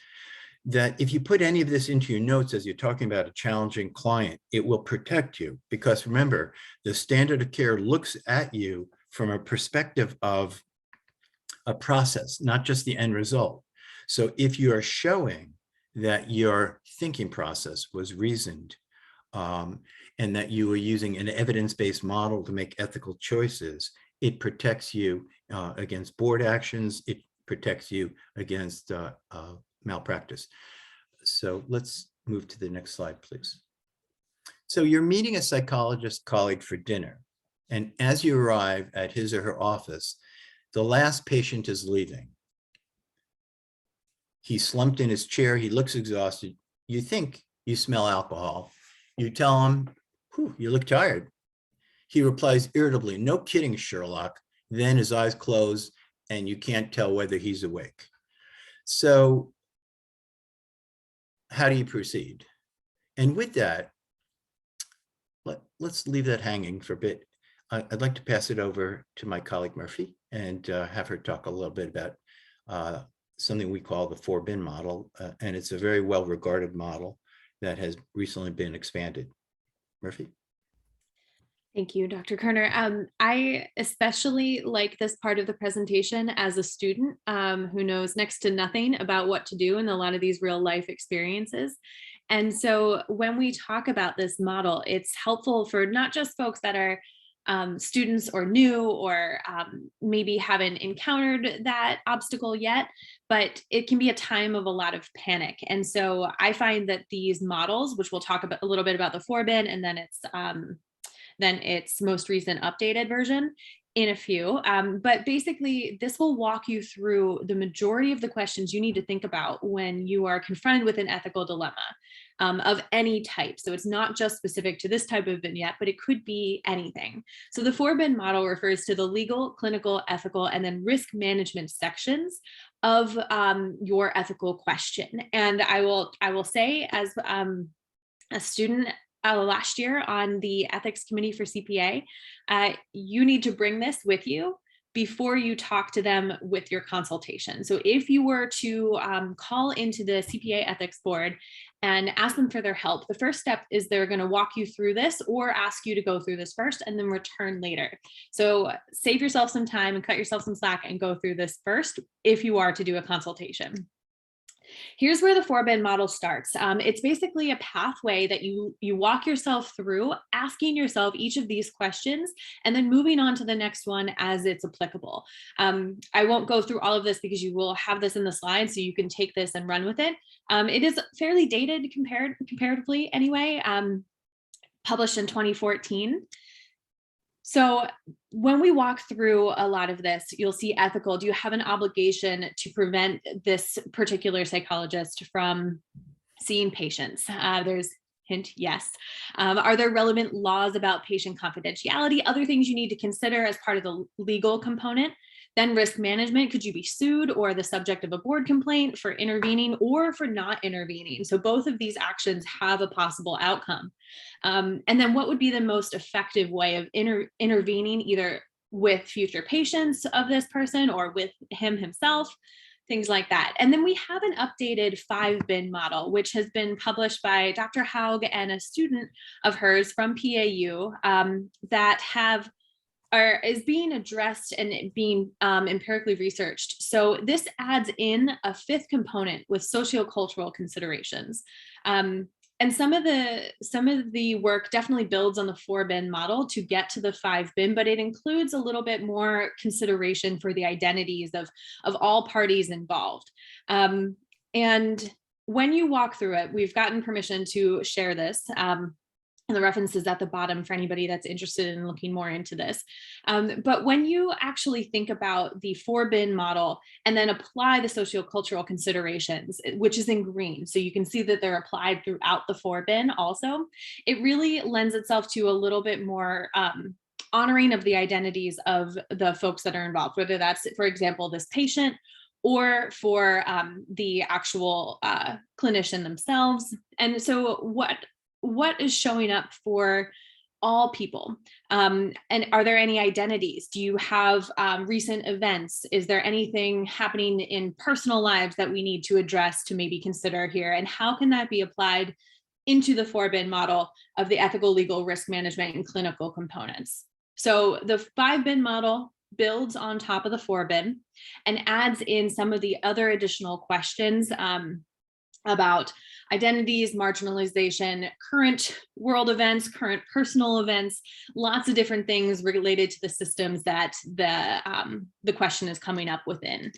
that if you put any of this into your notes as you're talking about a challenging client, it will protect you. Because remember, the standard of care looks at you from a perspective of a process, not just the end result. So if you are showing that your thinking process was reasoned, and that you are using an evidence-based model to make ethical choices, it protects you against board actions. It protects you against malpractice. So let's move to the next slide, please. So you're meeting a psychologist colleague for dinner, and as you arrive at his or her office, the last patient is leaving. He's slumped in his chair. He looks exhausted. You think you smell alcohol. You tell him, "Whew, you look tired." He replies irritably, "No kidding, Sherlock." Then his eyes close and you can't tell whether he's awake. So how do you proceed? And with that, let's leave that hanging for a bit. I'd like to pass it over to my colleague Murphy and have her talk a little bit about something we call the 4-bin model. And it's a very well-regarded model that has recently been expanded. Murphy? Thank you, Dr. Kerner. I especially like this part of the presentation as a student who knows next to nothing about what to do in a lot of these real life experiences. And so when we talk about this model, it's helpful for not just folks that are students or new or maybe haven't encountered that obstacle yet, but it can be a time of a lot of panic. And so I find that these models, which we'll talk about a little bit about the 4-bin and then its most recent updated version in a few. But basically, this will walk you through the majority of the questions you need to think about when you are confronted with an ethical dilemma of any type. So it's not just specific to this type of vignette, but it could be anything. So the 4-bin model refers to the legal, clinical, ethical, and then risk management sections of your ethical question. And I will say, as a student last year on the ethics committee for CPA, you need to bring this with you before you talk to them with your consultation. So if you were to call into the CPA ethics board and ask them for their help, the first step is they're going to walk you through this or ask you to go through this first and then return later. So save yourself some time and cut yourself some slack and go through this first if you are to do a consultation. Here's where the 4-bin model starts. It's basically a pathway that you walk yourself through, asking yourself each of these questions, and then moving on to the next one as it's applicable. I won't go through all of this because you will have this in the slides, so you can take this and run with it. It is fairly dated comparatively anyway, published in 2014. So when we walk through a lot of this, you'll see ethical. Do you have an obligation to prevent this particular psychologist from seeing patients? There's hint, yes. Are there relevant laws about patient confidentiality? Other things you need to consider as part of the legal component. Then risk management, could you be sued or the subject of a board complaint for intervening or for not intervening? So both of these actions have a possible outcome. And then what would be the most effective way of intervening either with future patients of this person or with him himself, things like that. And then we have an updated 5-bin model, which has been published by Dr. Haug and a student of hers from PAU that is being addressed and being empirically researched. So this adds in a 5th component with sociocultural considerations. And some of the work definitely builds on the 4-bin model to get to the 5-bin, but it includes a little bit more consideration for the identities of all parties involved. And when you walk through it, we've gotten permission to share this. And the reference is at the bottom for anybody that's interested in looking more into this. But when you actually think about the 4-bin model and then apply the sociocultural considerations, which is in green, so you can see that they're applied throughout the 4-bin also, it really lends itself to a little bit more honoring of the identities of the folks that are involved, whether that's, for example, this patient or for the actual clinician themselves. And so what is showing up for all people? And are there any identities? Do you have recent events? Is there anything happening in personal lives that we need to address to maybe consider here? And how can that be applied into the 4-bin model of the ethical, legal, risk management, and clinical components? So the 5-bin model builds on top of the forbid and adds in some of the other additional questions about identities, marginalization, current world events, current personal events, lots of different things related to the systems that the question is coming up within.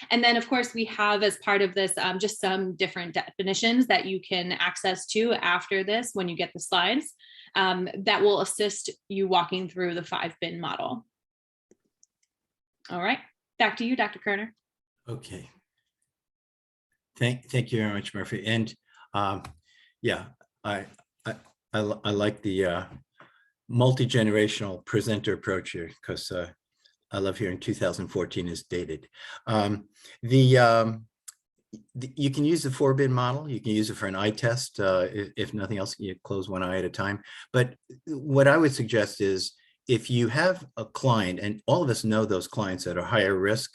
And then, of course, we have, as part of this, just some different definitions that you can access to after this when you get the slides that will assist you walking through the 5-bin model. All right, back to you, Dr. Kerner. Okay. Thank you very much, Murphy. And yeah, I like the multi-generational presenter approach here, because I love hearing 2014 is dated. You can use the 4-bin model. You can use it for an eye test. If nothing else, you close one eye at a time. But what I would suggest is, if you have a client, and all of us know those clients that are higher risk,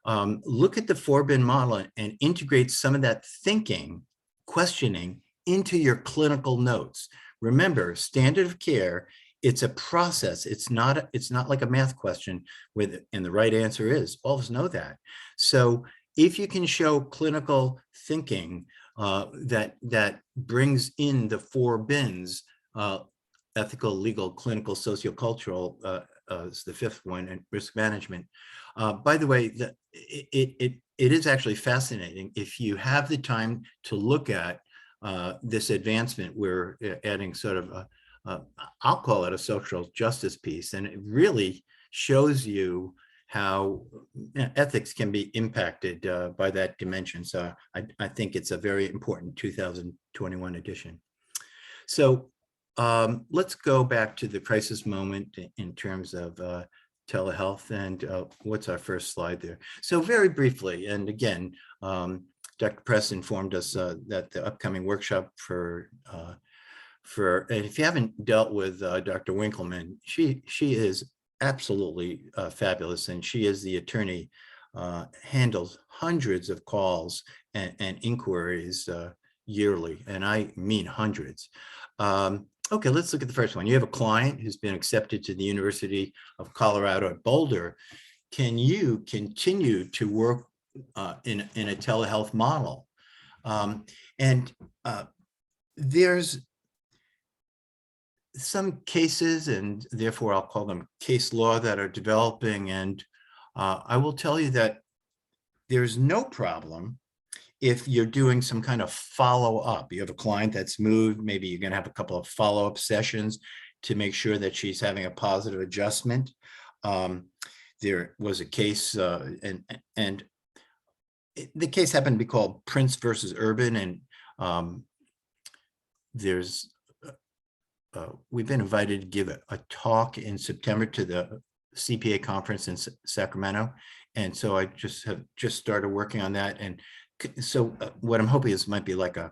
look at the 4-bin model and integrate some of that thinking, questioning into your clinical notes. Remember, standard of care, it's a process. It's not like a math question and the right answer is. All of us know that. So if you can show clinical thinking that brings in the 4 bins, ethical, legal, clinical, sociocultural is the 5th one, and risk management. By the way, it is actually fascinating. If you have the time to look at this advancement, we're adding sort of I'll call it a social justice piece, and it really shows you how ethics can be impacted by that dimension. So I think it's a very important 2021 edition. So let's go back to the crisis moment in terms of telehealth, and what's our first slide there? So very briefly, and again, Dr. Press informed us that the upcoming workshop and if you haven't dealt with Dr. Winkleman, she is absolutely fabulous, and she is the attorney, handles hundreds of calls and inquiries yearly, and I mean hundreds. Okay, let's look at the first one. You have a client who's been accepted to the University of Colorado at Boulder. Can you continue to work in a telehealth model? There's some cases, and therefore I'll call them case law, that are developing. And I will tell you that there's no problem if you're doing some kind of follow-up. You have a client that's moved, maybe you're going to have a couple of follow-up sessions to make sure that she's having a positive adjustment. There was a case, and the case happened to be called Prince versus Urban, and we've been invited to give a talk in September to the CPA conference in Sacramento. And so I just started working on that. And so what I'm hoping is might be like a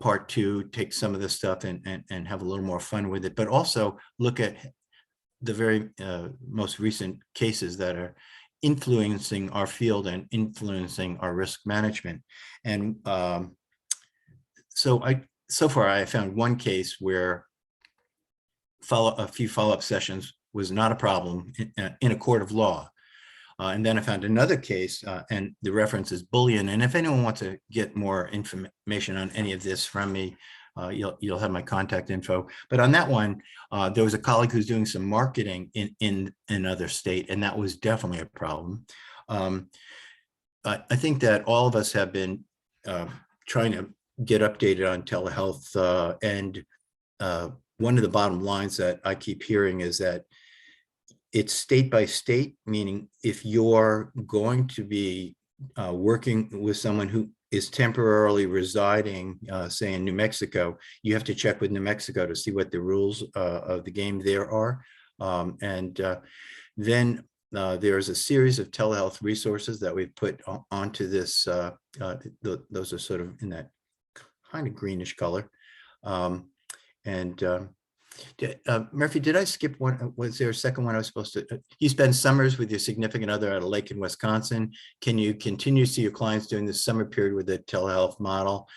part 2, take some of this stuff and have a little more fun with it, but also look at the very most recent cases that are influencing our field and influencing our risk management. And so far I found one case where a few follow-up sessions was not a problem in a court of law. And then I found another case, and the reference is Bullion. And if anyone wants to get more information on any of this from me, you'll have my contact info. But on that one, there was a colleague who's doing some marketing in another state, and that was definitely a problem. I think that all of us have been trying to get updated on telehealth, and one of the bottom lines that I keep hearing is that it's state by state, meaning if you're going to be working with someone who is temporarily residing, say in New Mexico, you have to check with New Mexico to see what the rules of the game there are. Then there's a series of telehealth resources that we've put onto this. Those are sort of in that kind of greenish color. Murphy, did I skip one? Was there a second one I was supposed to? You spend summers with your significant other at a lake in Wisconsin. Can you continue to see your clients during the summer period with a telehealth model?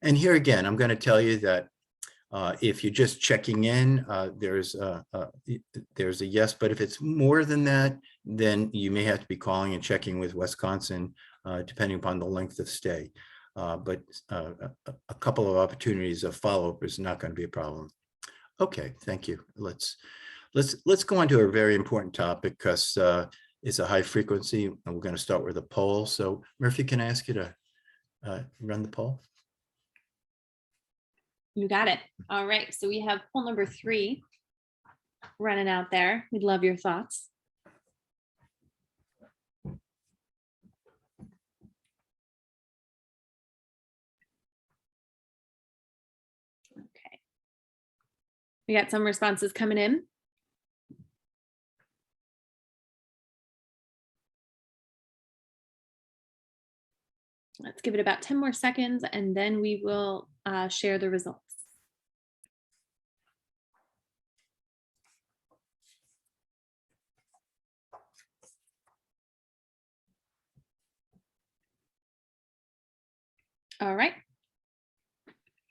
And here again, I'm going to tell you that if you're just checking in, there's a yes. But if it's more than that, then you may have to be calling and checking with Wisconsin, depending upon the length of stay. But a couple of opportunities of follow-up is not going to be a problem. Okay, thank you. Let's go on to a very important topic, because it's a high frequency, and we're going to start with a poll. So Murphy, can I ask you to run the poll? You got it. All right. So we have poll number 3 running out there. We'd love your thoughts. Okay. We got some responses coming in. Let's give it about 10 more seconds, and then we will share the results. All right.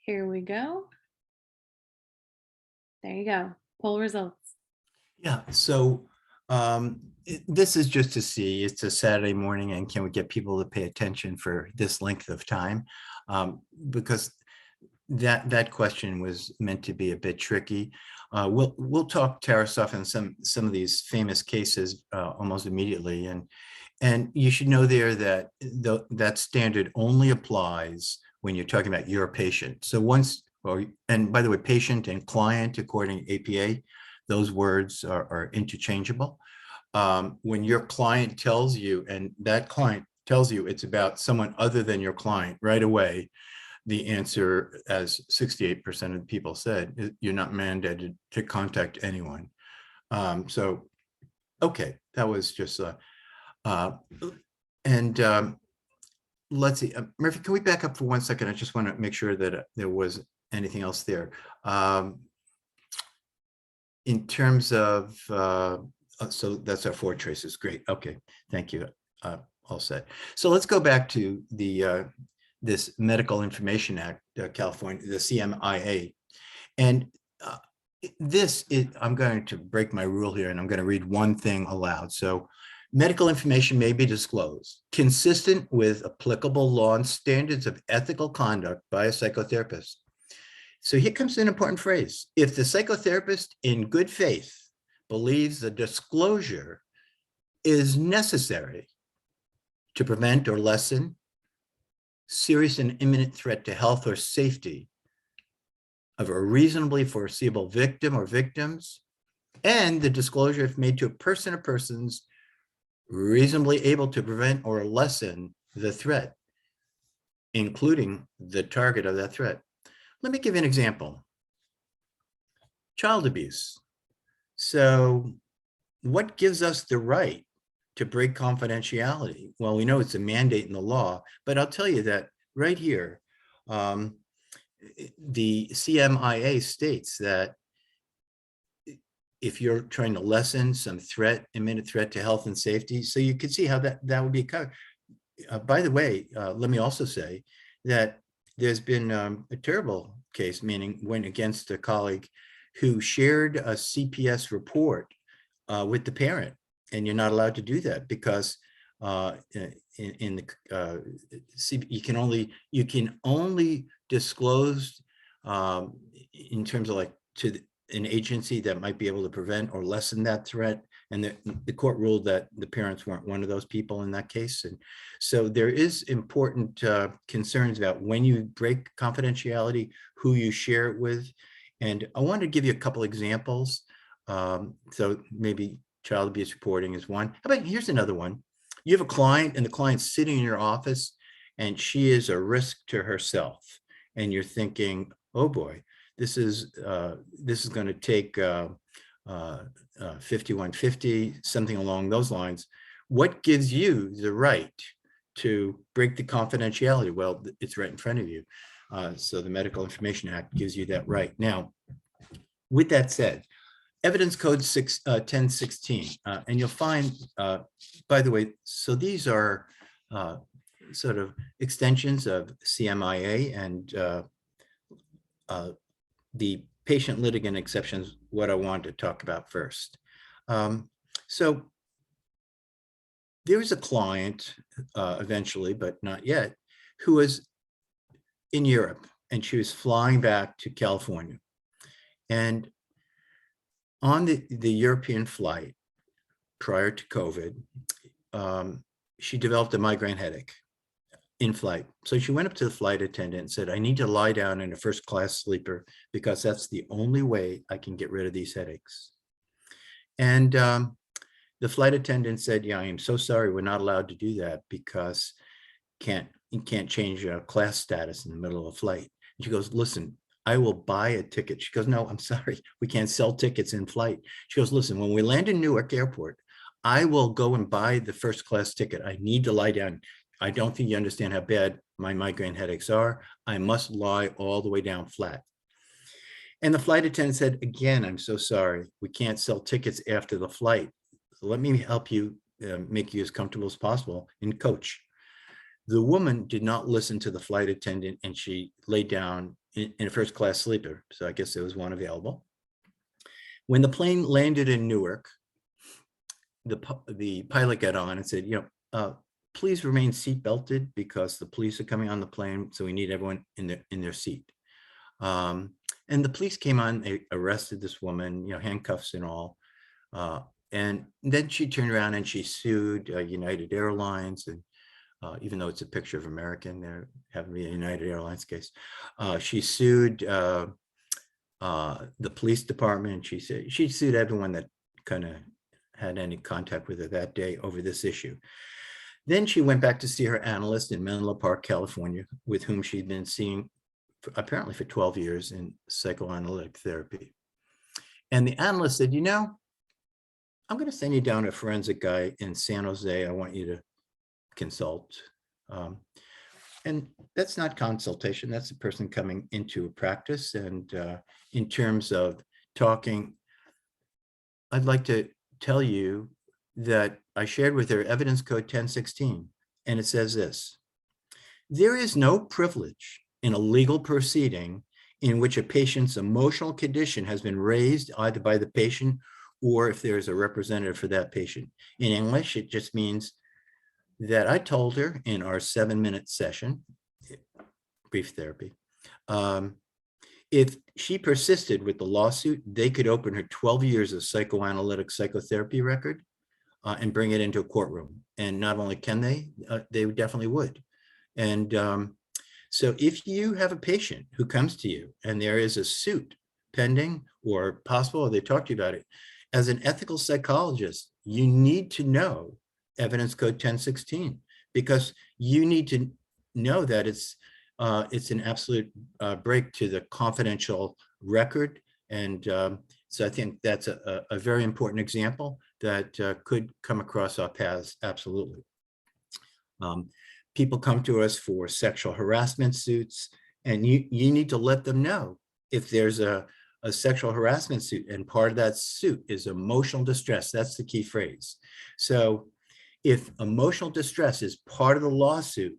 Here we go. There you go. Poll results. Yeah, so this is just to see, it's a Saturday morning, and can we get people to pay attention for this length of time? Because that question was meant to be a bit tricky. We'll talk Tarasoff and some of these famous cases almost immediately, and you should know there that that standard only applies when you're talking about your patient. So and by the way, patient and client, according to APA, those words are interchangeable. When your client tells you, and that client tells you it's about someone other than your client, right away, the answer, as 68% of people said, you're not mandated to contact anyone. So, okay, that was just let's see, Murphy, can we back up for 1 second? I just want to make sure that there was anything else there. In terms of, so that's our 4 traces. Great. Okay. Thank you. All set. So let's go back to the this Medical Information Act, California, the CMIA. And this is, I'm going to break my rule here, and I'm going to read one thing aloud. So medical information may be disclosed consistent with applicable law and standards of ethical conduct by a psychotherapist. So here comes an important phrase. If the psychotherapist in good faith believes the disclosure is necessary to prevent or lessen serious and imminent threat to health or safety of a reasonably foreseeable victim or victims, and the disclosure, if made to a person or persons reasonably able to prevent or lessen the threat, including the target of that threat. Let me give you an example. Child abuse. So what gives us the right to break confidentiality? Well, we know it's a mandate in the law, but I'll tell you that right here, the CMIA states that if you're trying to lessen some threat, imminent threat to health and safety, so you can see how that would be covered. By the way, let me also say that there's been a terrible case, meaning went against a colleague who shared a CPS report with the parent, and you're not allowed to do that because in the you can only disclose in terms of like to an agency that might be able to prevent or lessen that threat. And the court ruled that the parents weren't one of those people in that case. And so there is important concerns about when you break confidentiality, who you share it with. And I want to give you a couple examples. So maybe child abuse reporting is one. How about, here's another one. You have a client, and the client's sitting in your office, and she is a risk to herself. And you're thinking, oh boy, this is going to take 5150, something along those lines. What gives you the right to break the confidentiality? Well, it's right in front of you. So the Medical Information Act gives you that right. Now, with that said, Evidence Code 1016, and you'll find, by the way, so these are sort of extensions of CMIA, and the patient litigant exceptions, what I want to talk about first. So there was a client eventually, but not yet, who was in Europe, and she was flying back to California. And on the European flight prior to COVID, she developed a migraine headache in flight. So she went up to the flight attendant and said, I need to lie down in a first class sleeper because that's the only way I can get rid of these headaches. And the flight attendant said, yeah, I am so sorry, we're not allowed to do that because you can't change class status in the middle of a flight. And she goes, listen, I will buy a ticket. She goes, no, I'm sorry, we can't sell tickets in flight. She goes, listen, when we land in Newark Airport, I will go and buy the first class ticket. I need to lie down. I don't think you understand how bad my migraine headaches are. I must lie all the way down flat. And the flight attendant said, again, I'm so sorry, we can't sell tickets after the flight. Let me help you make you as comfortable as possible and coach. The woman did not listen to the flight attendant, and she laid down in a first class sleeper. So I guess there was one available. When the plane landed in Newark, the pilot got on and said, please remain seat belted because the police are coming on the plane. So we need everyone in their seat. And the police came on, they arrested this woman, handcuffs and all. And then she turned around and she sued United Airlines. And even though it's a picture of American, there happened to be a United Airlines case. She sued the police department. She sued everyone that kind of had any contact with her that day over this issue. Then she went back to see her analyst in Menlo Park, California, with whom she'd been seeing apparently for 12 years in psychoanalytic therapy. And the analyst said, I'm going to send you down to a forensic guy in San Jose. I want you to consult. And that's not consultation. That's a person coming into a practice. And in terms of talking, I'd like to tell you that I shared with her Evidence Code 1016, and it says this: there is no privilege in a legal proceeding in which a patient's emotional condition has been raised either by the patient or if there's a representative for that patient. In English, it just means that I told her in our 7-minute session, brief therapy, if she persisted with the lawsuit, they could open her 12 years of psychoanalytic psychotherapy record and bring it into a courtroom. And not only can they definitely would. And so if you have a patient who comes to you and there is a suit pending or possible, or they talk to you about it, as an ethical psychologist, you need to know Evidence Code 1016, because you need to know that it's an absolute break to the confidential record. And so I think that's a very important example that could come across our paths, absolutely. People come to us for sexual harassment suits, and you need to let them know if there's a sexual harassment suit, and part of that suit is emotional distress. That's the key phrase. So if emotional distress is part of the lawsuit,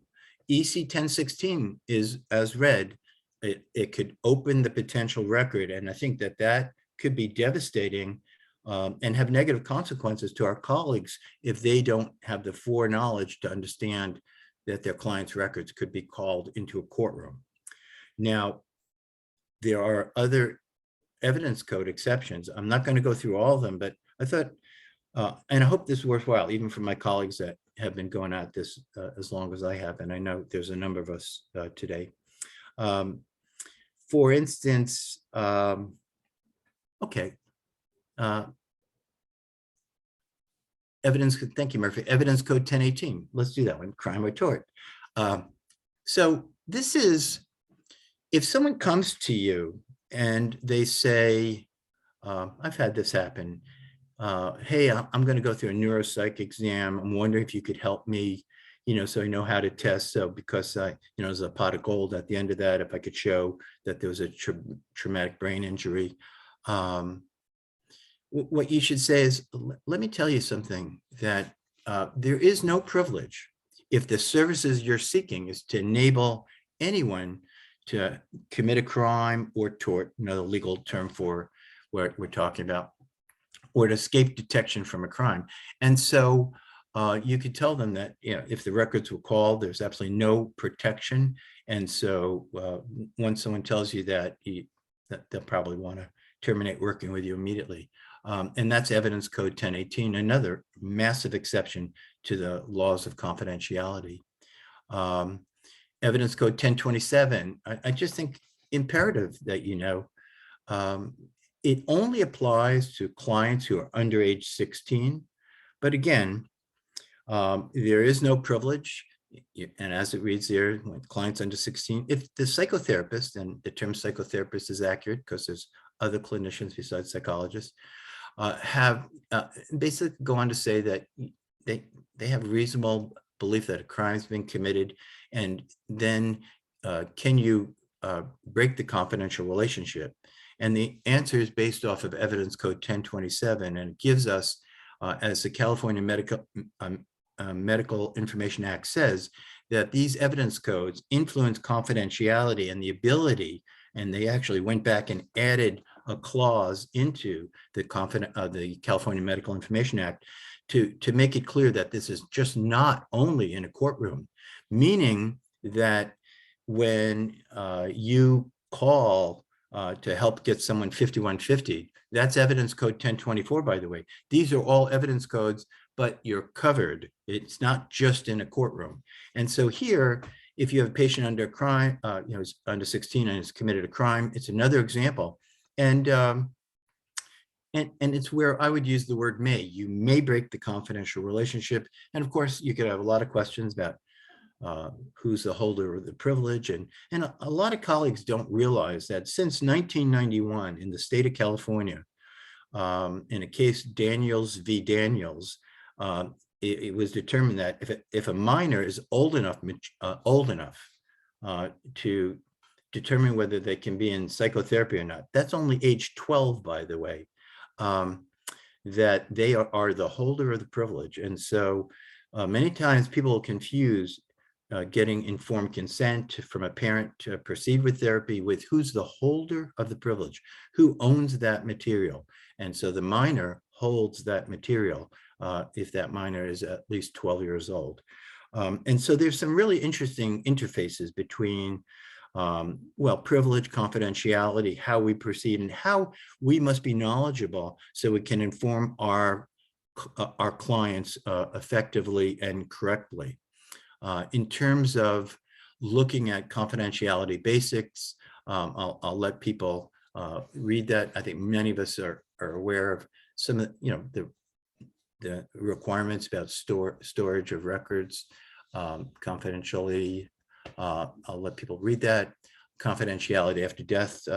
EC 1016 is, as read, it could open the potential record. And I think that could be devastating and have negative consequences to our colleagues if they don't have the foreknowledge to understand that their clients' records could be called into a courtroom. Now, there are other evidence code exceptions. I'm not going to go through all of them, but I thought, and I hope this is worthwhile, even for my colleagues that have been going at this as long as I have, and I know there's a number of us today. For instance, evidence, thank you, Murphy, Evidence Code 1018. Let's do that one, crime or tort. So this is, if someone comes to you and they say, I've had this happen, hey, I'm going to go through a neuropsych exam. I'm wondering if you could help me, so I know how to test. So because there's a pot of gold at the end of that, if I could show that there was a traumatic brain injury. What you should say is, let me tell you something, that there is no privilege if the services you're seeking is to enable anyone to commit a crime or tort, another legal term for what we're talking about, or to escape detection from a crime. And so you could tell them that, you know, if the records were called, there's absolutely no protection. And so once someone tells you that, they'll probably want to terminate working with you immediately. And that's Evidence Code 1018, another massive exception to the laws of confidentiality. Evidence Code 1027, I just think imperative that you know, it only applies to clients who are under age 16. But again, there is no privilege. And as it reads there, when clients under 16, if the psychotherapist, and the term psychotherapist is accurate because there's other clinicians besides psychologists, have basically go on to say that they have reasonable belief that a crime has been committed, and then can you break the confidential relationship? And the answer is based off of Evidence Code 1027, and it gives us, as the California Medical Information Act says, that these evidence codes influence confidentiality and the ability, and they actually went back and added a clause into the California Medical Information Act to make it clear that this is just not only in a courtroom, meaning that when you call to help get someone 5150, that's Evidence Code 1024, by the way. These are all evidence codes, but you're covered. It's not just in a courtroom. And so here, if you have a patient under a crime, you know, is under 16 and has committed a crime, it's another example. And it's where I would use the word may. You may break the confidential relationship. And of course, you could have a lot of questions about who's the holder of the privilege. And a lot of colleagues don't realize that since 1991 in the state of California, in a case Daniels v. Daniels, it was determined that if a minor is old enough to determine whether they can be in psychotherapy or not, that's only age 12, by the way, that they are the holder of the privilege. And so many times people confuse getting informed consent from a parent to proceed with therapy with who's the holder of the privilege, who owns that material. And so the minor holds that material if that minor is at least 12 years old. And so there's some really interesting interfaces between, well, privilege, confidentiality, how we proceed, and how we must be knowledgeable so we can inform our clients effectively and correctly. In terms of looking at confidentiality basics, I'll let people read that. I think many of us are aware of some of the requirements about storage of records, confidentiality. I'll let people read that. Confidentiality after death,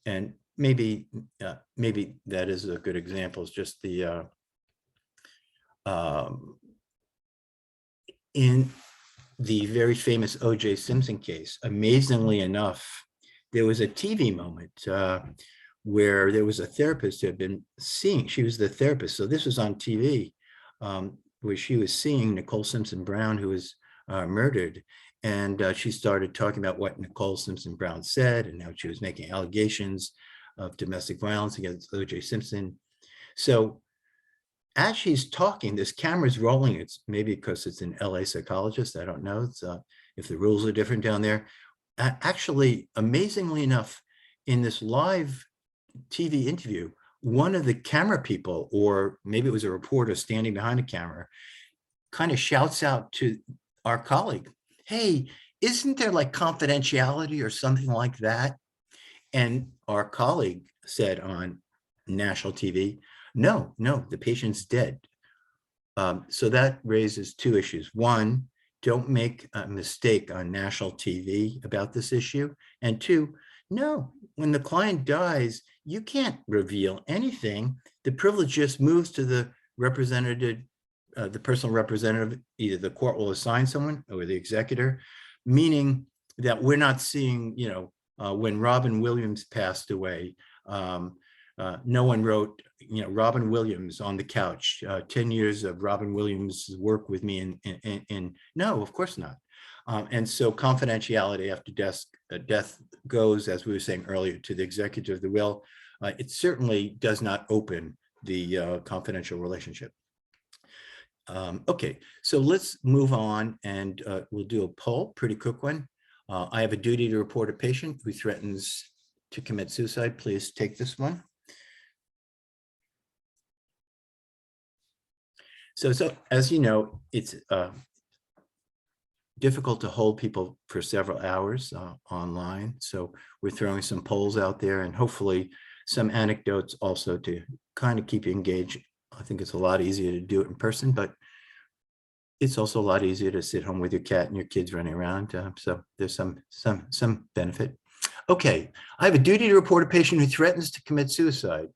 and maybe that is a good example. It's just the in the very famous O.J. Simpson case, amazingly enough, there was a TV moment where there was a therapist who had been seeing, she was the therapist, so this was on TV, where she was seeing Nicole Simpson Brown, who was murdered. And she started talking about what Nicole Simpson Brown said and how she was making allegations of domestic violence against O.J. Simpson. So as she's talking, this camera's rolling. It's maybe because it's an LA psychologist. I don't know if the rules are different down there. Actually, amazingly enough, in this live TV interview, one of the camera people, or maybe it was a reporter standing behind a camera, kind of shouts out to our colleague, "Hey, isn't there like confidentiality or something like that?" And our colleague said on national TV, no, the patient's dead. So that raises two issues. One, don't make a mistake on national TV about this issue. And two, no, when the client dies, you can't reveal anything. The privilege just moves to the representative, the personal representative. Either the court will assign someone or the executor, meaning that we're not seeing, when Robin Williams passed away, no one wrote, Robin Williams on the couch, 10 years of Robin Williams' work with me. And no, of course not. And so confidentiality after death goes, as we were saying earlier, to the executor of the will. It certainly does not open the confidential relationship. Okay, so let's move on and we'll do a poll, pretty quick one. I have a duty to report a patient who threatens to commit suicide. Please take this one. So as you know, it's difficult to hold people for several hours online. So we're throwing some polls out there and hopefully some anecdotes also to kind of keep you engaged. I think it's a lot easier to do it in person, but it's also a lot easier to sit home with your cat and your kids running around. So there's some benefit. Okay, I have a duty to report a patient who threatens to commit suicide.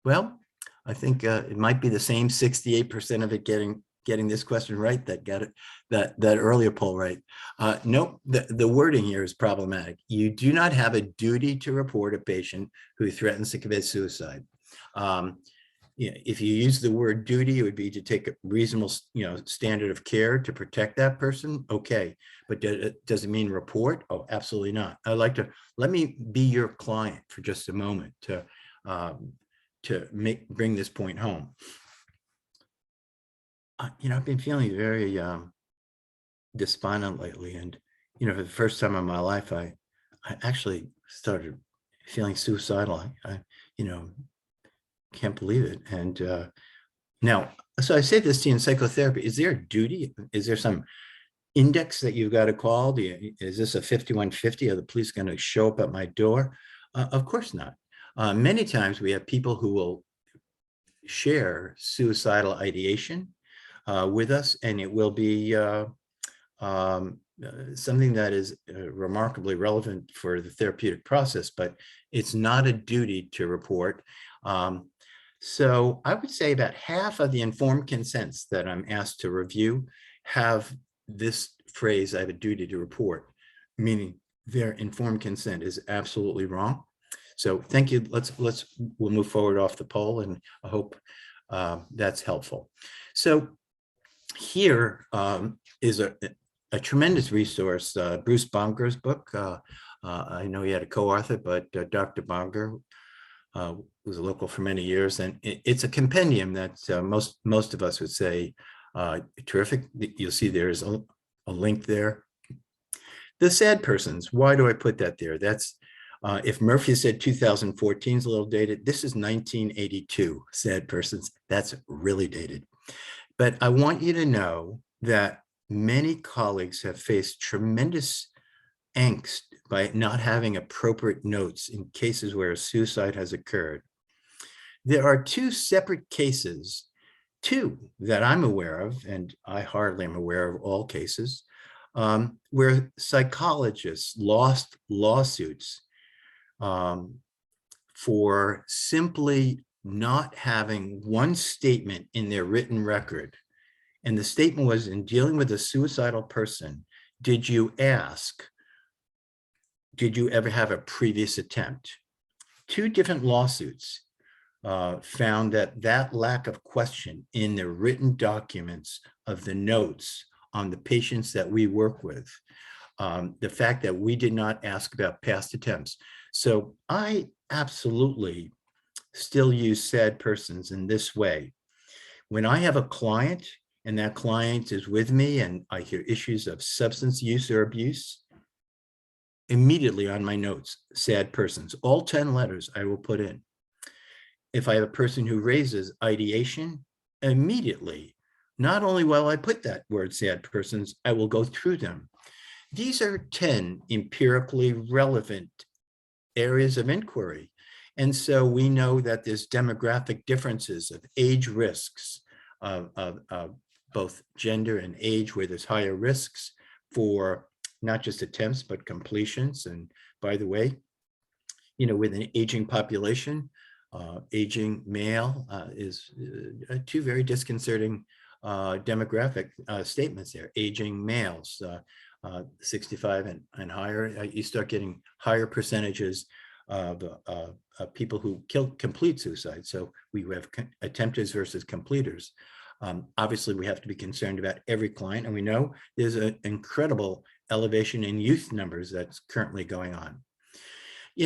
Well, I think it might be the same 68% of it getting this question right that got it that earlier poll right. Nope, the wording here is problematic. You do not have a duty to report a patient who threatens to commit suicide. If you use the word duty, it would be to take a reasonable, standard of care to protect that person. Okay, but does it mean report? Oh, absolutely not. I'd like to let me be your client for just a moment to bring this point home. I've been feeling very despondent lately, and for the first time in my life, I actually started feeling suicidal. I can't believe it. And now, so I say this to you in psychotherapy, is there a duty? Is there some index that you've got to call? Is this a 5150? Are the police going to show up at my door? Of course not. Many times we have people who will share suicidal ideation with us, and it will be something that is remarkably relevant for the therapeutic process, but it's not a duty to report. So I would say about half of the informed consents that I'm asked to review have this phrase, I have a duty to report, meaning their informed consent is absolutely wrong. So thank you. We'll move forward off the poll, and I hope that's helpful. So here is a tremendous resource, Bruce Bonger's book. I know he had a co-author, but Dr. Bonger was a local for many years, and it's a compendium that most of us would say terrific. You'll see there's a link there. The sad persons, why do I put that there? That's if Murphy said 2014 is a little dated, this is 1982, sad persons. That's really dated. But I want you to know that many colleagues have faced tremendous angst by not having appropriate notes in cases where a suicide has occurred. There are two separate cases, two that I'm aware of, and I hardly am aware of all cases, where psychologists lost lawsuits for simply not having one statement in their written record. And the statement was, in dealing with a suicidal person, did you ask, did you ever have a previous attempt? Two different lawsuits found that lack of question in the written documents of the notes on the patients that we work with, the fact that we did not ask about past attempts. So I absolutely still use sad persons in this way. When I have a client and that client is with me and I hear issues of substance use or abuse, immediately on my notes, sad persons, all 10 letters I will put in. If I have a person who raises ideation, immediately, not only will I put that word sad persons, I will go through them. These are 10 empirically relevant areas of inquiry. And so we know that there's demographic differences of age risks, of both gender and age, where there's higher risks for not just attempts, but completions. And by the way, with an aging population, aging male is two very disconcerting demographic statements there. Aging males, 65 and higher, you start getting higher percentages of people who complete suicide. So we have attempters versus completers. Obviously, we have to be concerned about every client, and we know there's an incredible elevation in youth numbers that's currently going on.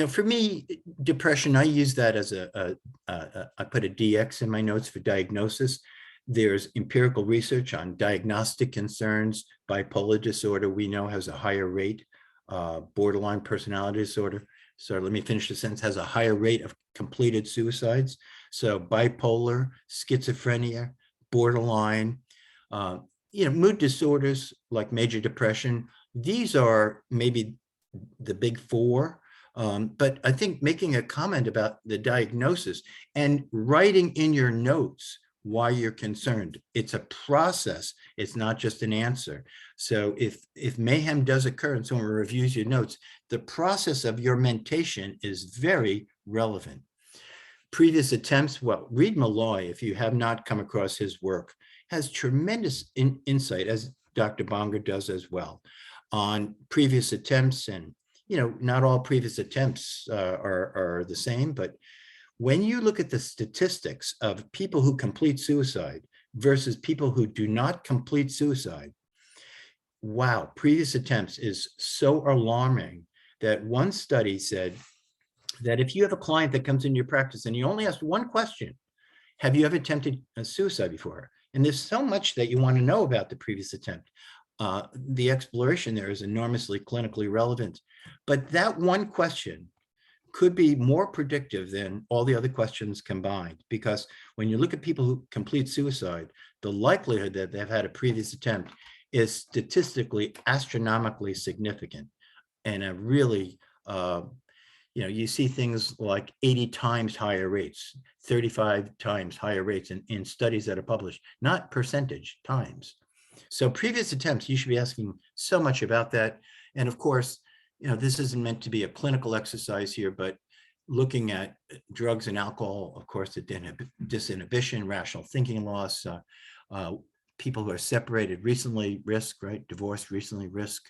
For me, depression, I use that as I put a DX in my notes for diagnosis. There's empirical research on diagnostic concerns. Bipolar disorder, we know, has a higher rate. Borderline personality disorder, so let me finish the sentence, has a higher rate of completed suicides. So bipolar, schizophrenia, borderline, mood disorders like major depression, these are maybe the big four. But I think making a comment about the diagnosis and writing in your notes why you're concerned. It's a process. It's not just an answer. So if mayhem does occur and someone reviews your notes, the process of your mentation is very relevant. Previous attempts, well, Reid Malloy, if you have not come across his work, has tremendous insight, as Dr. Bonger does as well, on previous attempts. And not all previous attempts are the same, but when you look at the statistics of people who complete suicide versus people who do not complete suicide, wow, previous attempts is so alarming that one study said that if you have a client that comes into your practice and you only ask one question, have you ever attempted a suicide before? And there's so much that you want to know about the previous attempt. The exploration there is enormously clinically relevant, but that one question could be more predictive than all the other questions combined, because when you look at people who complete suicide, the likelihood that they've had a previous attempt is statistically astronomically significant. And a really, you see things like 80 times higher rates, 35 times higher rates in studies that are published, not percentage, times. So previous attempts, you should be asking so much about that. And of course, this isn't meant to be a clinical exercise here, but looking at drugs and alcohol, of course, the disinhibition, rational thinking loss, people who are separated recently, risk, right? Divorced recently, risk,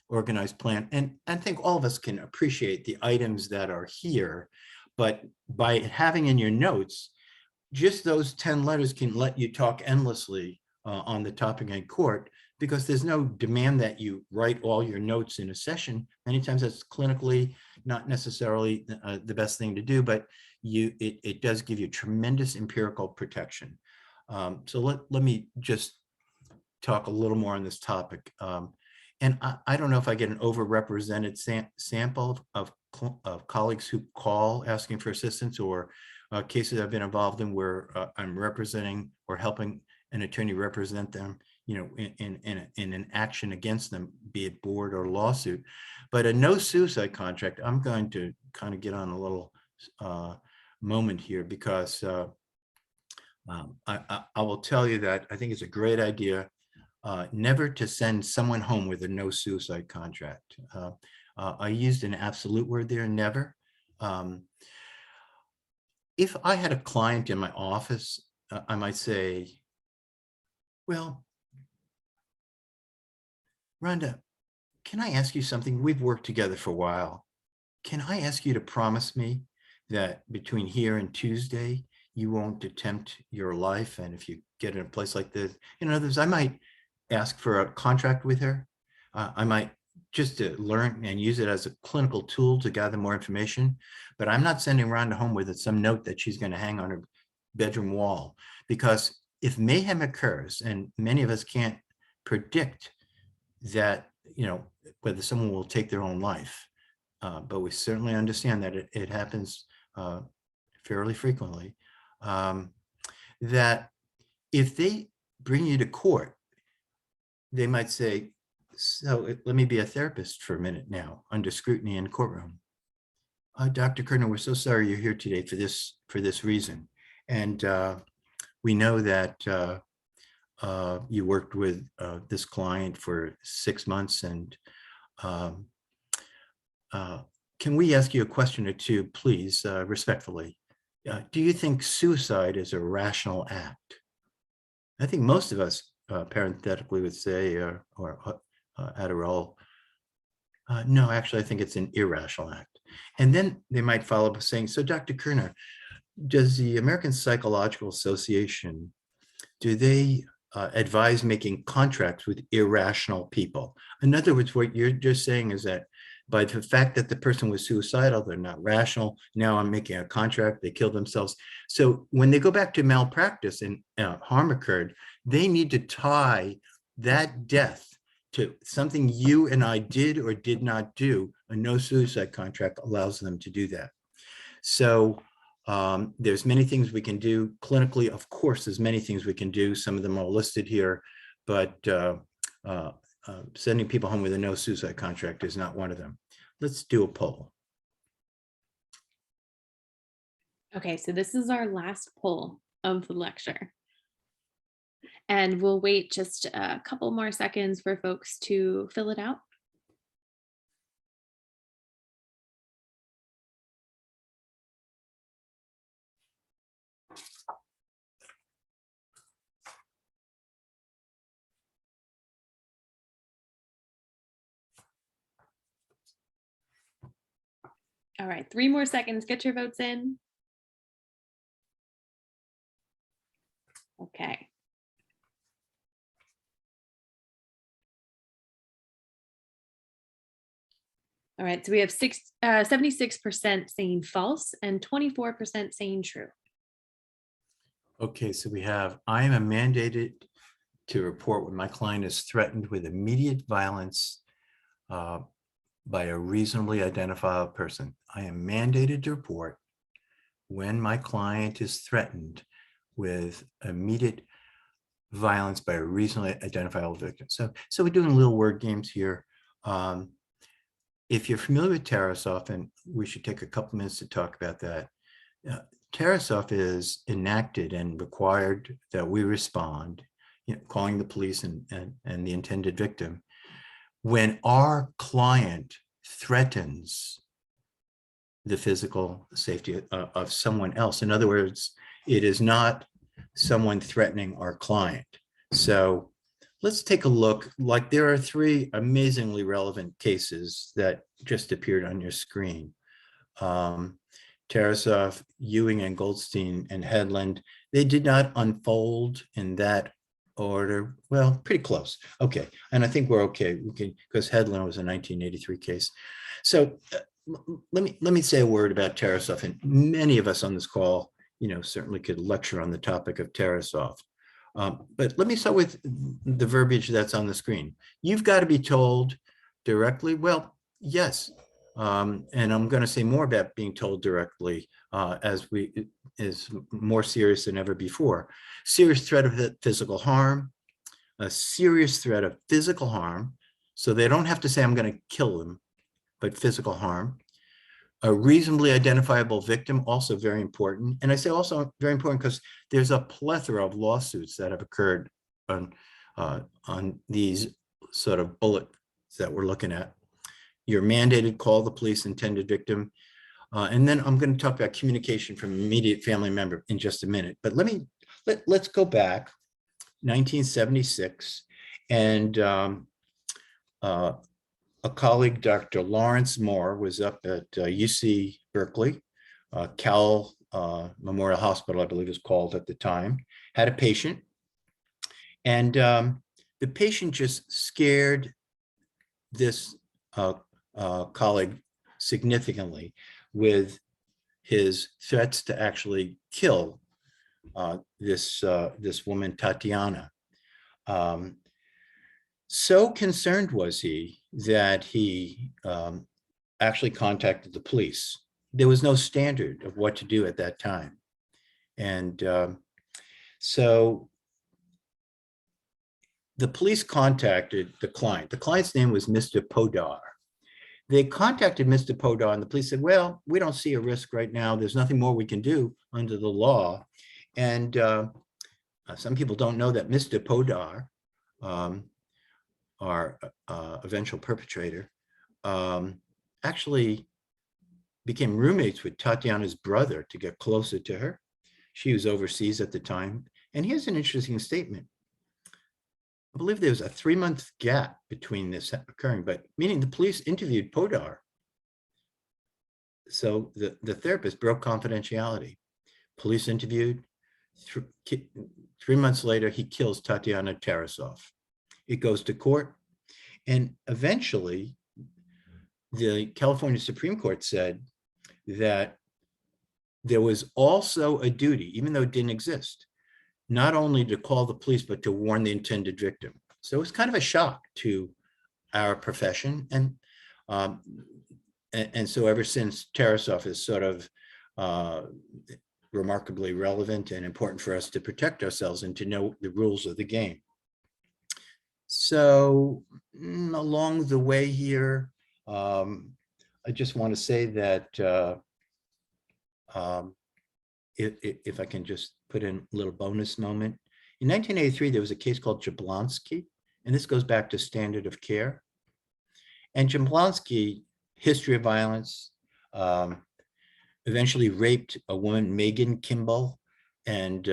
organized plan. And I think all of us can appreciate the items that are here, but by having in your notes, just those 10 letters can let you talk endlessly on the topic in court, because there's no demand that you write all your notes in a session. Many times that's clinically not necessarily the best thing to do, but it does give you tremendous empirical protection. So let me just talk a little more on this topic. And I don't know if I get an overrepresented sample of colleagues who call asking for assistance, or cases I've been involved in where I'm representing or helping an attorney represent them, in an action against them, be it board or lawsuit. But a no suicide contract, I'm going to kind of get on a little moment here, because I will tell you that I think it's a great idea never to send someone home with a no suicide contract. I used an absolute word there, never. If I had a client in my office, I might say, well, Rhonda, can I ask you something? We've worked together for a while. Can I ask you to promise me that between here and Tuesday, you won't attempt your life? And if you get in a place like this, in others, I might ask for a contract with her. I might just to learn and use it as a clinical tool to gather more information, but I'm not sending Rhonda home with some note that she's going to hang on her bedroom wall, because if mayhem occurs, and many of us can't predict that, whether someone will take their own life, but we certainly understand that it happens fairly frequently, that if they bring you to court, they might say, so let me be a therapist for a minute now, under scrutiny in courtroom. Dr. Kerner, we're so sorry you're here today for this reason. And we know that you worked with this client for 6 months, and can we ask you a question or two, please, respectfully? Do you think suicide is a rational act? I think most of us parenthetically would say, or Adderall, no, actually, I think it's an irrational act. And then they might follow up saying, so Dr. Kerner, does the American Psychological Association, do they advise making contracts with irrational people? In other words, what you're just saying is that by the fact that the person was suicidal, they're not rational. Now I'm making a contract, they kill themselves. So when they go back to malpractice and harm occurred, they need to tie that death to something you and I did or did not do. A no suicide contract allows them to do that. So there's many things we can do clinically. Of course, there's many things we can do. Some of them are listed here, but sending people home with a no suicide contract is not one of them. Let's do a poll. Okay, so this is our last poll of the lecture. And we'll wait just a couple more seconds for folks to fill it out. All right, 3 more seconds. Get your votes in. Okay. All right, so we have 76% saying false and 24% saying true. Okay, so we have, I am mandated to report when my client is threatened with immediate violence by a reasonably identifiable person. I am mandated to report when my client is threatened with immediate violence by a reasonably identifiable victim. So we're doing little word games here. If you're familiar with Tarasoff, and we should take a couple minutes to talk about that. Tarasoff is enacted and required that we respond, calling the police and the intended victim, when our client threatens the physical safety of someone else. In other words, it is not someone threatening our client. So let's take a look. Like, there are 3 amazingly relevant cases that just appeared on your screen. Tarasoff, Ewing and Goldstein and Headland, they did not unfold in that order. Well, pretty close. Okay. And I think we're okay. We can, because Headland was a 1983 case. So let me say a word about Tarasoff. And many of us on this call, certainly could lecture on the topic of Tarasoff. But let me start with the verbiage that's on the screen. You've got to be told directly. Well, yes. And I'm going to say more about being told directly as is more serious than ever before. Serious threat of physical harm, a serious threat of physical harm. So they don't have to say, I'm going to kill them, but physical harm. A reasonably identifiable victim, also very important. And I say also very important because there's a plethora of lawsuits that have occurred on these sort of bullets that we're looking at. You're mandated, call the police, intended victim. And then I'm going to talk about communication from immediate family member in just a minute. But let's go back, 1976, and a colleague, Dr. Lawrence Moore, was up at UC Berkeley, Cal Memorial Hospital, I believe it was called at the time, had a patient. And the patient just scared this colleague significantly with his threats to actually kill this woman, Tatiana. So concerned was he that he actually contacted the police. There was no standard of what to do at that time. And so the police contacted the client. The client's name was Mr. Podar. They contacted Mr. Podar, and the police said, well, we don't see a risk right now. There's nothing more we can do under the law. And some people don't know that Mr. Podar, our eventual perpetrator, actually became roommates with Tatiana's brother to get closer to her. She was overseas at the time. And here's an interesting statement. I believe there was a 3-month gap between this occurring, but meaning the police interviewed Podar. So the therapist broke confidentiality. Police interviewed. 3 months later, he kills Tatiana Tarasoff. It goes to court. And eventually, the California Supreme Court said that there was also a duty, even though it didn't exist, not only to call the police, but to warn the intended victim. So it's kind of a shock to our profession. And so ever since, Tarasov is sort of remarkably relevant and important for us to protect ourselves and to know the rules of the game. So along the way here, I just want to say that if I can just put in a little bonus moment. In 1983, there was a case called Jablonski, and this goes back to standard of care. And Jablonski, history of violence, eventually raped a woman, Megan Kimball, and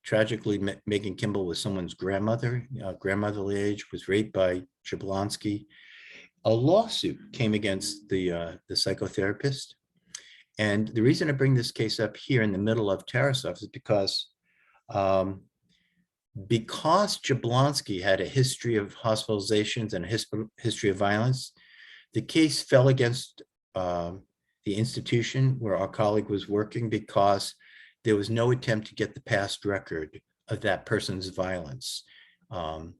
tragically, Megan Kimball was someone's grandmother, grandmotherly age, was raped by Jablonski. A lawsuit came against the psychotherapist. And the reason I bring this case up here in the middle of Tarasov is because Jablonski had a history of hospitalizations and a history of violence, the case fell against the institution where our colleague was working because there was no attempt to get the past record of that person's violence. The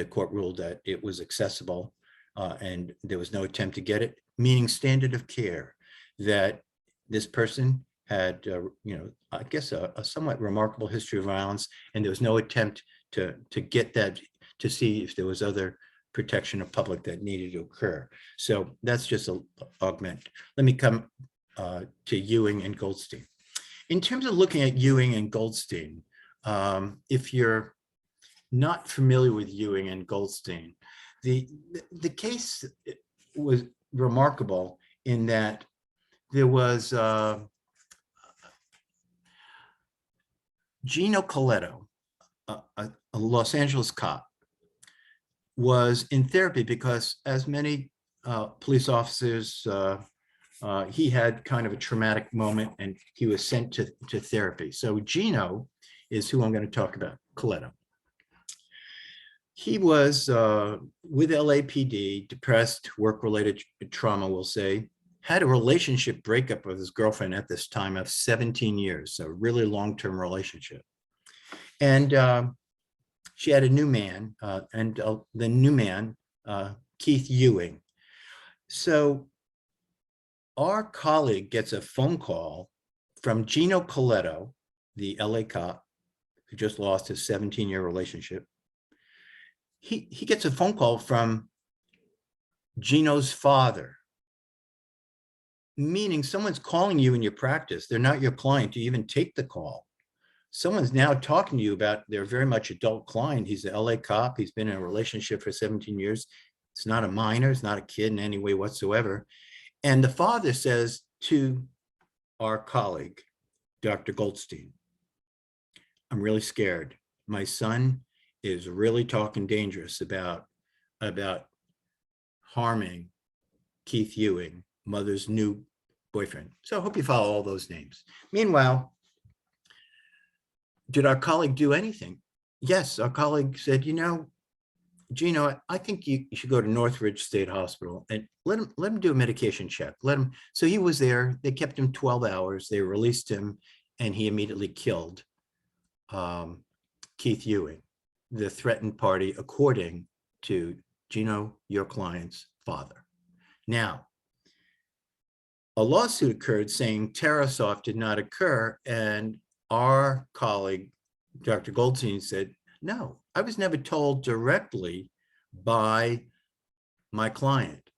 court ruled that it was accessible and there was no attempt to get it, meaning standard of care, that this person had, I guess a somewhat remarkable history of violence, and there was no attempt to get that, to see if there was other protection of public that needed to occur. So that's just an augment. Let me come to Ewing and Goldstein. In terms of looking at Ewing and Goldstein, if you're not familiar with Ewing and Goldstein, the case was remarkable in that there was Gino Coletto, a Los Angeles cop, was in therapy because, as many police officers, he had kind of a traumatic moment and he was sent to therapy. So Gino is who I'm going to talk about, Coletto. He was with LAPD, depressed, work-related trauma, we'll say, had a relationship breakup with his girlfriend at this time of 17 years, so a really long-term relationship. And she had a new man, the new man, Keith Ewing. So our colleague gets a phone call from Gino Coletto, the LA cop who just lost his 17-year relationship. He gets a phone call from Gino's father, meaning someone's calling you in your practice. They're not your client to even take the call. Someone's now talking to you about their very much adult client. He's an LA cop. He's been in a relationship for 17 years. It's not a minor. It's not a kid in any way whatsoever. And the father says to our colleague, Dr. Goldstein, I'm really scared. My son is really talking dangerous about harming Keith Ewing, mother's new boyfriend. So I hope you follow all those names. Meanwhile, did our colleague do anything? Yes, our colleague said, Gino, I think you should go to Northridge State Hospital and let him do a medication check. So he was there. They kept him 12 hours. They released him, and he immediately killed Keith Ewing, the threatened party, according to Gino, your client's father. Now, a lawsuit occurred saying Tarasov did not occur, and our colleague, Dr. Goldstein, said, no, I was never told directly by my client.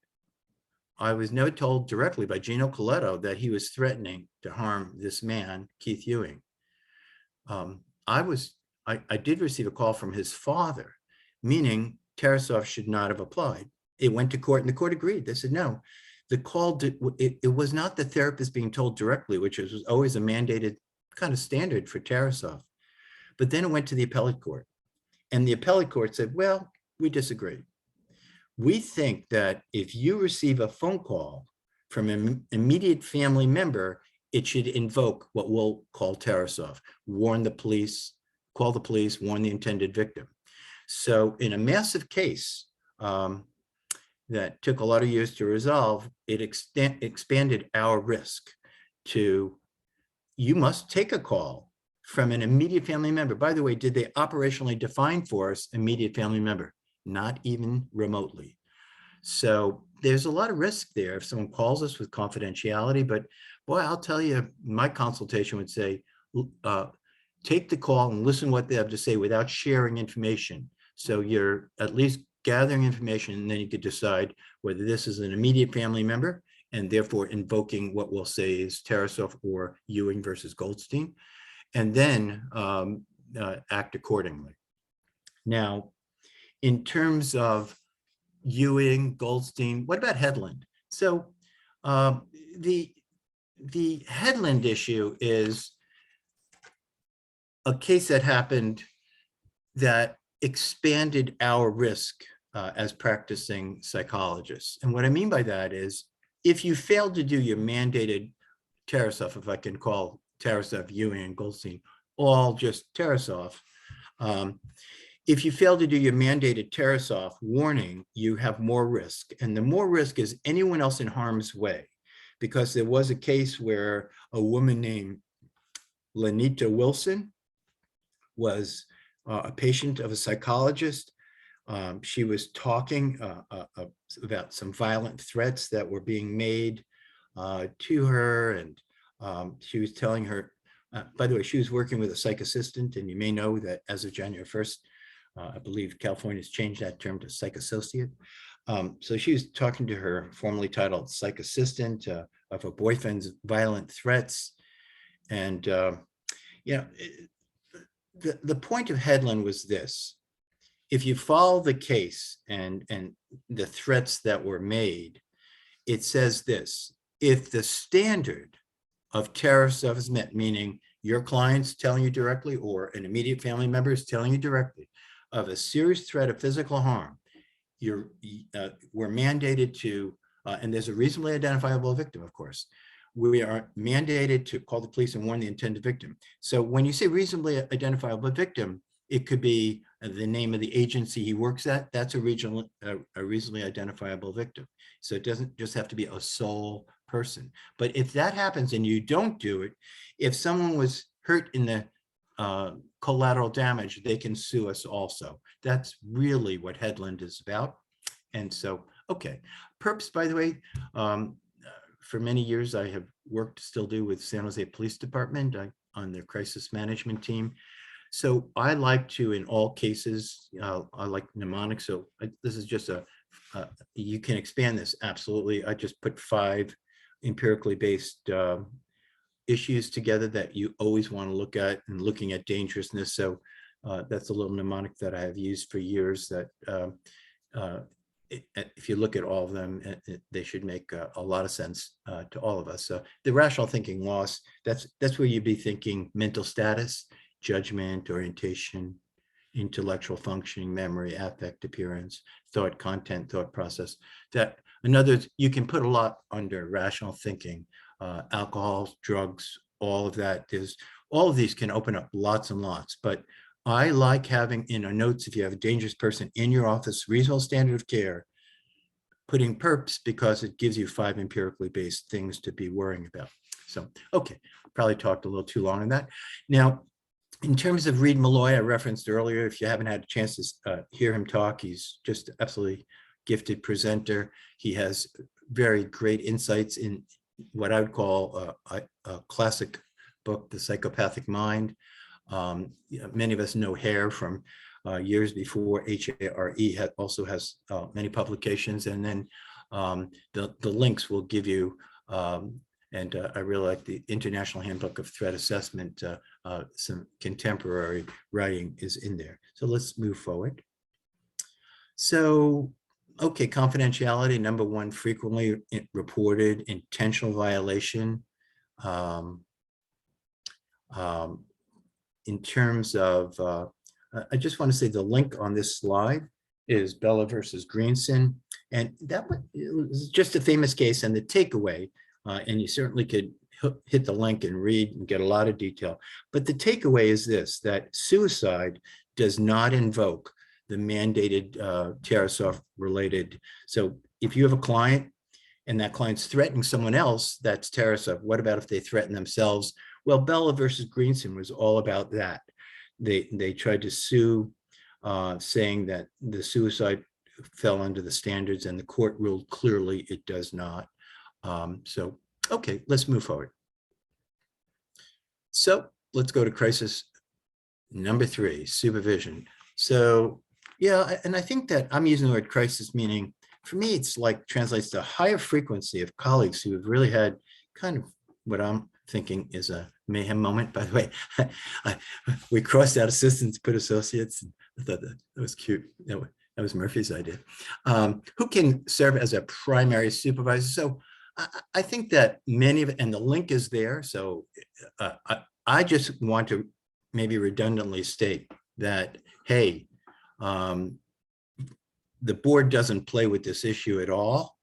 I was never told directly by Gino Coletto that he was threatening to harm this man, Keith Ewing. I did receive a call from his father, meaning Tarasov should not have applied. It went to court, and the court agreed. They said, no, the call, it was not the therapist being told directly, which was always a mandated kind of standard for Tarasov. But then it went to the appellate court, and the appellate court said, well, we disagree. We think that if you receive a phone call from an immediate family member, it should invoke what we'll call Tarasov, warn the police, call the police, warn the intended victim. So in a massive case, that took a lot of years to resolve, it expanded our risk to, you must take a call from an immediate family member. By the way, did they operationally define for us immediate family member? Not even remotely. So there's a lot of risk there if someone calls us with confidentiality, but boy, I'll tell you, my consultation would say, take the call and listen what they have to say without sharing information. So you're at least gathering information, and then you could decide whether this is an immediate family member and therefore invoking what we'll say is Tarasoff or Ewing versus Goldstein, and then act accordingly. Now, in terms of Ewing, Goldstein, what about Headland? So the Headland issue is a case that happened that expanded our risk as practicing psychologists. And what I mean by that is, if you failed to do your mandated Tarasoff, if I can call Tarasoff, Ewing, and Goldstein all just Tarasoff, if you fail to do your mandated Tarasoff warning, you have more risk. And the more risk is anyone else in harm's way, because there was a case where a woman named Lenita Wilson was a patient of a psychologist. She was talking about some violent threats that were being made to her. And she was telling her, by the way, she was working with a psych assistant. And you may know that as of January 1st, I believe California has changed that term to psych associate. So she was talking to her formerly titled psych assistant of her boyfriend's violent threats. And, the point of Headland was this: if you follow the case and the threats that were made, it says this: if the standard of Tarasoff is met, meaning your client's telling you directly or an immediate family member is telling you directly of a serious threat of physical harm, we're mandated to, and there's a reasonably identifiable victim, of course, we are mandated to call the police and warn the intended victim. So when you say reasonably identifiable victim, it could be the name of the agency he works at. That's a reasonably identifiable victim. So it doesn't just have to be a sole person. But if that happens and you don't do it, if someone was hurt in the collateral damage, they can sue us also. That's really what Headland is about. And so, okay. Perps, by the way, for many years, I have worked, still do, with San Jose Police Department on their crisis management team. So I like to, in all cases, I like mnemonics. So this is just you can expand this, absolutely. I just put 5 empirically based issues together that you always want to look at, and looking at dangerousness. So that's a little mnemonic that I have used for years that if you look at all of them, they should make a lot of sense to all of us. So the rational thinking loss, that's where you'd be thinking mental status, judgment, orientation, intellectual functioning, memory, affect, appearance, thought content, thought process. That, in other words, you can put a lot under rational thinking. Alcohol, drugs, all of that. All of these can open up lots and lots, but I like having in our notes, if you have a dangerous person in your office, reasonable standard of care, putting perps, because it gives you 5 empirically based things to be worrying about. So, okay, probably talked a little too long on that. Now, in terms of Reed Malloy, I referenced earlier, if you haven't had a chance to hear him talk, he's just absolutely gifted presenter. He has very great insights in what I would call a classic book, The Psychopathic Mind. Many of us know Hare from years before. HARE also has many publications, and then the links will give you, and I really like the International Handbook of Threat Assessment. Some contemporary writing is in there. So let's move forward. So, okay, confidentiality, number 1, frequently reported intentional violation. In terms of, I just want to say the link on this slide is Bella versus Greenson. And that was just a famous case, and the takeaway, and you certainly could hit the link and read and get a lot of detail. But the takeaway is this, that suicide does not invoke the mandated Tarasoff related. So if you have a client and that client's threatening someone else, that's terror sub. What about if they threaten themselves? Well, Bella versus Greenson was all about that. They tried to sue, saying that the suicide fell under the standards, and the court ruled clearly it does not. So, okay, let's move forward. So let's go to crisis number 3, supervision. So yeah, and I think that I'm using the word crisis, meaning for me, it's like translates to a higher frequency of colleagues who have really had kind of what I'm thinking is a mayhem moment. By the way, we crossed out assistants, put associates. I thought that was cute. That was Murphy's idea. Who can serve as a primary supervisor? So I think that many of it, and the link is there. So I just want to maybe redundantly state that, hey, the board doesn't play with this issue at all.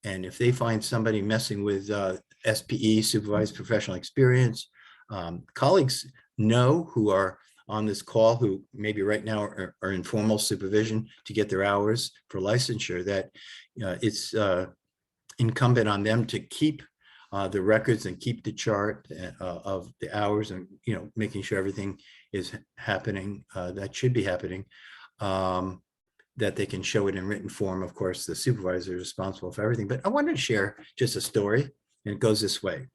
And if they find somebody messing with SPE, supervised professional experience, colleagues know who are on this call, who maybe right now are in formal supervision to get their hours for licensure, that it's incumbent on them to keep the records and keep the chart of the hours, and making sure everything is happening that should be happening, that they can show it in written form. Of course, the supervisor is responsible for everything, but I wanted to share just a story, and it goes this way.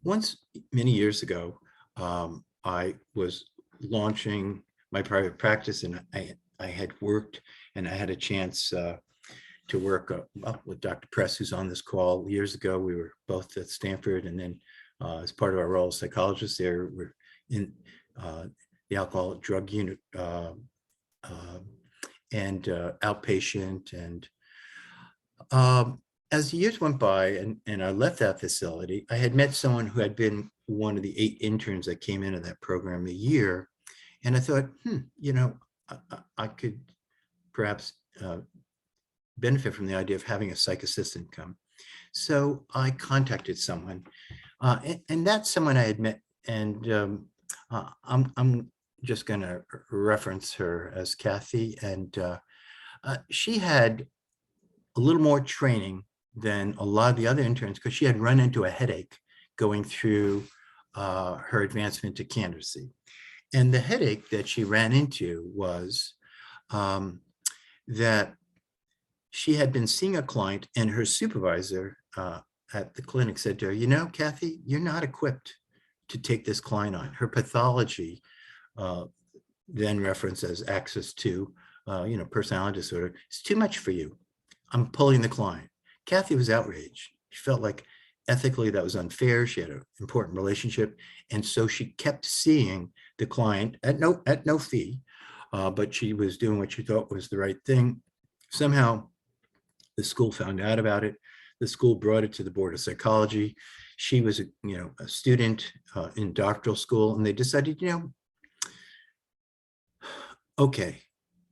Once, many years ago, I was launching my private practice, and I had worked, and I had a chance to work with Dr. Press, who's on this call. Years ago, we were both at Stanford, and then as part of our role as psychologists there, we're in the alcohol drug unit and outpatient. And as the years went by and I left that facility, I had met someone who had been one of the 8 interns that came into that program a year. And I thought, I could perhaps benefit from the idea of having a psych assistant come. So I contacted someone, and that's someone I had met, and I'm just going to reference her as Kathy, and she had a little more training than a lot of the other interns, because she had run into a headache going through her advancement to candidacy. And the headache that she ran into was that she had been seeing a client, and her supervisor at the clinic said to her, Kathy, you're not equipped to take this client on. Her pathology, then referenced as access to, personality disorder, is too much for you. I'm pulling the client. Kathy was outraged. She felt like ethically that was unfair. She had an important relationship. And so she kept seeing the client at no fee, but she was doing what she thought was the right thing. Somehow the school found out about it. The school brought it to the Board of Psychology. She was a student in doctoral school, and they decided, okay,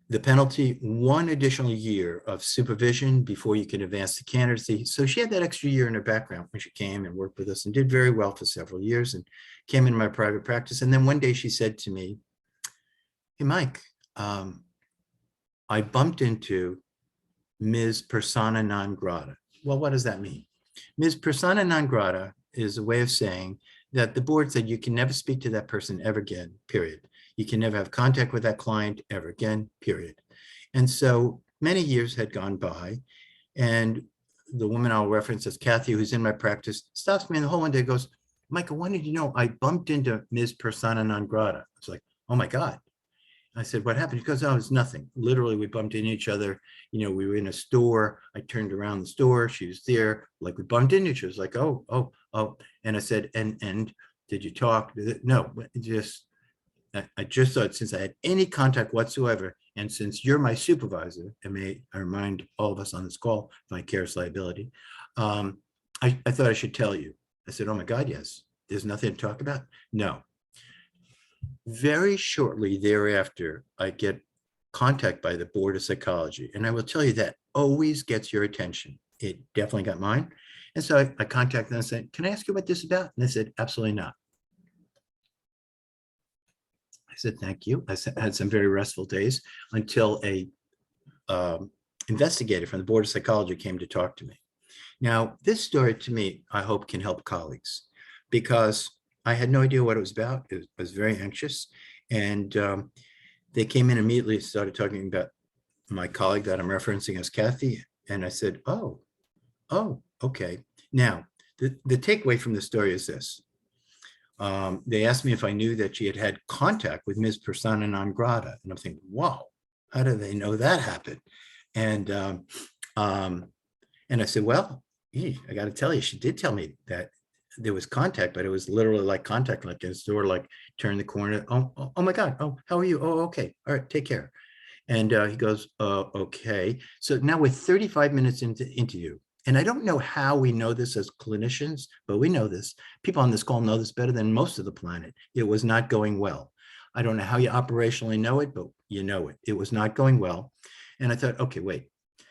the penalty, 1 additional year of supervision before you can advance to candidacy. So she had that extra year in her background when she came and worked with us, and did very well for several years, and came into my private practice. And then one day she said to me, hey, Mike, I bumped into Ms. Persona non grata. Well, what does that mean? Ms. Persona non grata is a way of saying that the board said you can never speak to that person ever again, period. You can never have contact with that client ever again, period. And so many years had gone by, and the woman I'll reference as Kathy, who's in my practice, stops me in the hall one day and goes, Mike, I wanted to know, I bumped into Ms. Persona non grata. I was like, oh my God. I said, what happened? She goes, oh, it's nothing. Literally, we bumped into each other. We were in a store. I turned around the store. She was there. Like, we bumped into each other. She was like, oh. And I said, and did you talk? No, I just thought, since I had any contact whatsoever, and since you're my supervisor, and may I remind all of us on this call, vicarious liability, I thought I should tell you. I said, oh my God, yes. There's nothing to talk about? No. Very shortly thereafter, I get contact by the Board of Psychology. And I will tell you, that always gets your attention. It definitely got mine. And so I contacted them and said, can I ask you what this is about? And they said, absolutely not. I said, thank you. I had some very restful days until a investigator from the Board of Psychology came to talk to me. Now, this story to me, I hope can help colleagues because I had no idea what it was about. I was very anxious. And they came in immediately and started talking about my colleague that I'm referencing as Kathy. And I said, oh, okay. Now, the takeaway from the story is this. They asked me if I knew that she had had contact with Ms. Persona non grata. And I'm thinking, wow, how do they know that happened? And I said, well, I got to tell you, she did tell me that there was contact, but it was literally like contact, like it's sort of like turn the corner. Oh my God. Oh, how are you? Oh, okay. All right. Take care. And he goes, okay. So now we're 35 minutes into interview. And I don't know how we know this as clinicians, but we know this. People on this call know this better than most of the planet. It was not going well. I don't know how you operationally know it, but you know it. It was not going well. And I thought, okay, wait.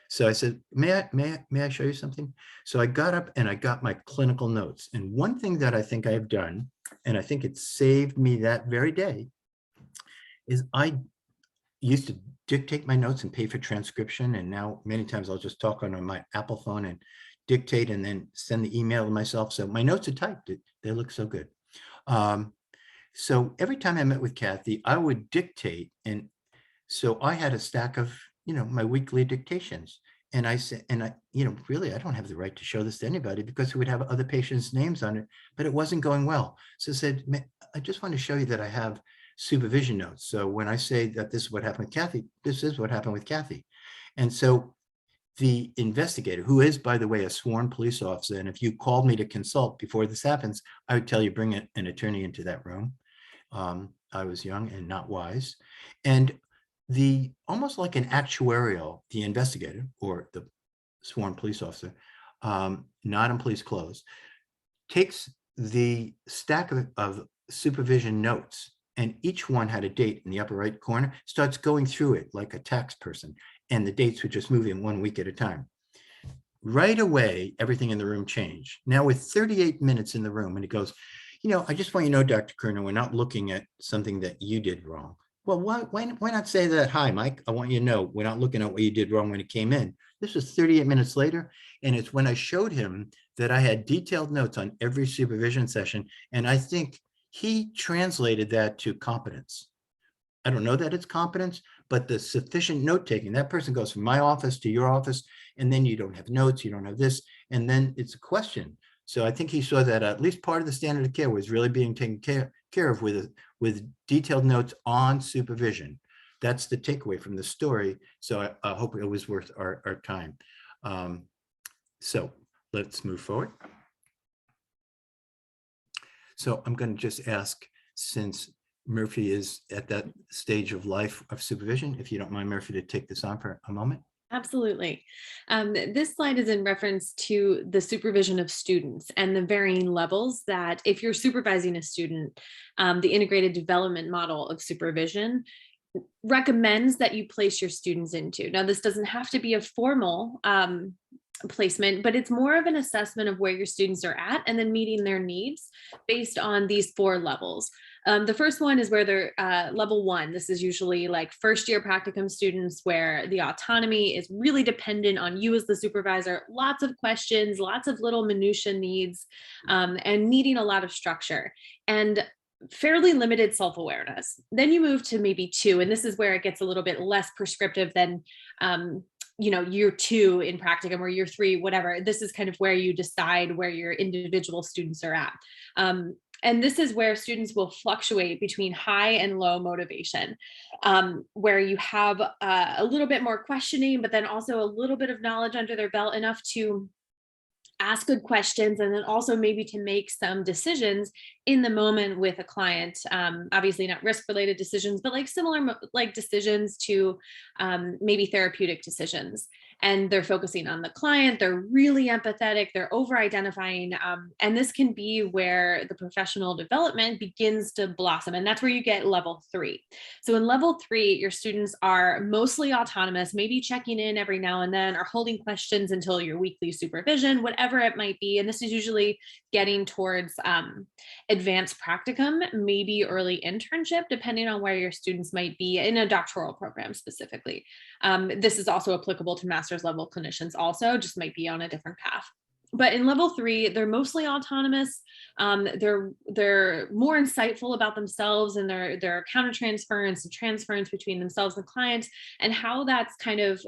So I said, may I show you something? So I got up and I got my clinical notes. And one thing that I think I've done, and I think it saved me that very day, is I used to dictate my notes and pay for transcription. And now many times I'll just talk on my Apple phone and dictate and then send the email to myself. So my notes are typed. They look so good. So every time I met with Kathy, I would dictate. And so I had a stack of, my weekly dictations. And I said, really, I don't have the right to show this to anybody because it would have other patients' names on it, but it wasn't going well. So I said, I just want to show you that I have supervision notes. So when I say that this is what happened with Kathy, this is what happened with Kathy. And so the investigator, who is, by the way, a sworn police officer, and if you called me to consult before this happens, I would tell you, bring an attorney into that room. I was young and not wise. And almost like an actuarial, the investigator or the sworn police officer, not in police clothes, takes the stack of supervision notes, and each one had a date in the upper right corner, starts going through it like a tax person, and the dates would just move in 1 week at a time. Right away, everything in the room changed. Now with 38 minutes in the room, and he goes, I just want you to know, Dr. Kerner, we're not looking at something that you did wrong. Well, why not say that? Hi, Mike, I want you to know we're not looking at what you did wrong when it came in. This was 38 minutes later. And it's when I showed him that I had detailed notes on every supervision session. And I think he translated that to competence. I don't know that it's competence, but the sufficient note taking, that person goes from my office to your office, and then you don't have notes, you don't have this, and then it's a question. So I think he saw that at least part of the standard of care was really being taken care of with detailed notes on supervision. That's the takeaway from the story. So I hope it was worth our time. So let's move forward. So I'm going to just ask, since Murphy is at that stage of life of supervision, if you don't mind, Murphy, to take this on for a moment. Absolutely. This slide is in reference to the supervision of students and the varying levels that if you're supervising a student, the integrated development model of supervision recommends that you place your students into. Now, this doesn't have to be a formal placement, but it's more of an assessment of where your students are at and then meeting their needs based on these 4 levels. The first one is where they're level 1. This is usually like first year practicum students where the autonomy is really dependent on you as the supervisor, lots of questions, lots of little minutia needs, and needing a lot of structure and fairly limited self-awareness. Then you move to maybe 2, and this is where it gets a little bit less prescriptive than year 2 in practicum or year 3, whatever. This is kind of where you decide where your individual students are at. And this is where students will fluctuate between high and low motivation, where you have a little bit more questioning, but then also a little bit of knowledge under their belt enough to ask good questions, and then also maybe to make some decisions in the moment with a client. Obviously not risk-related decisions, but like similar like decisions to maybe therapeutic decisions. And they're focusing on the client, they're really empathetic, they're over-identifying. And this can be where the professional development begins to blossom. And that's where you get level 3. So in level 3, your students are mostly autonomous, maybe checking in every now and then, or holding questions until your weekly supervision, whatever it might be. And this is usually getting towards advanced practicum, maybe early internship, depending on where your students might be in a doctoral program specifically. This is also applicable to master's level clinicians also, just might be on a different path. But in level 3, they're mostly autonomous. They're more insightful about themselves and their countertransference and transference between themselves and clients, and how that's kind of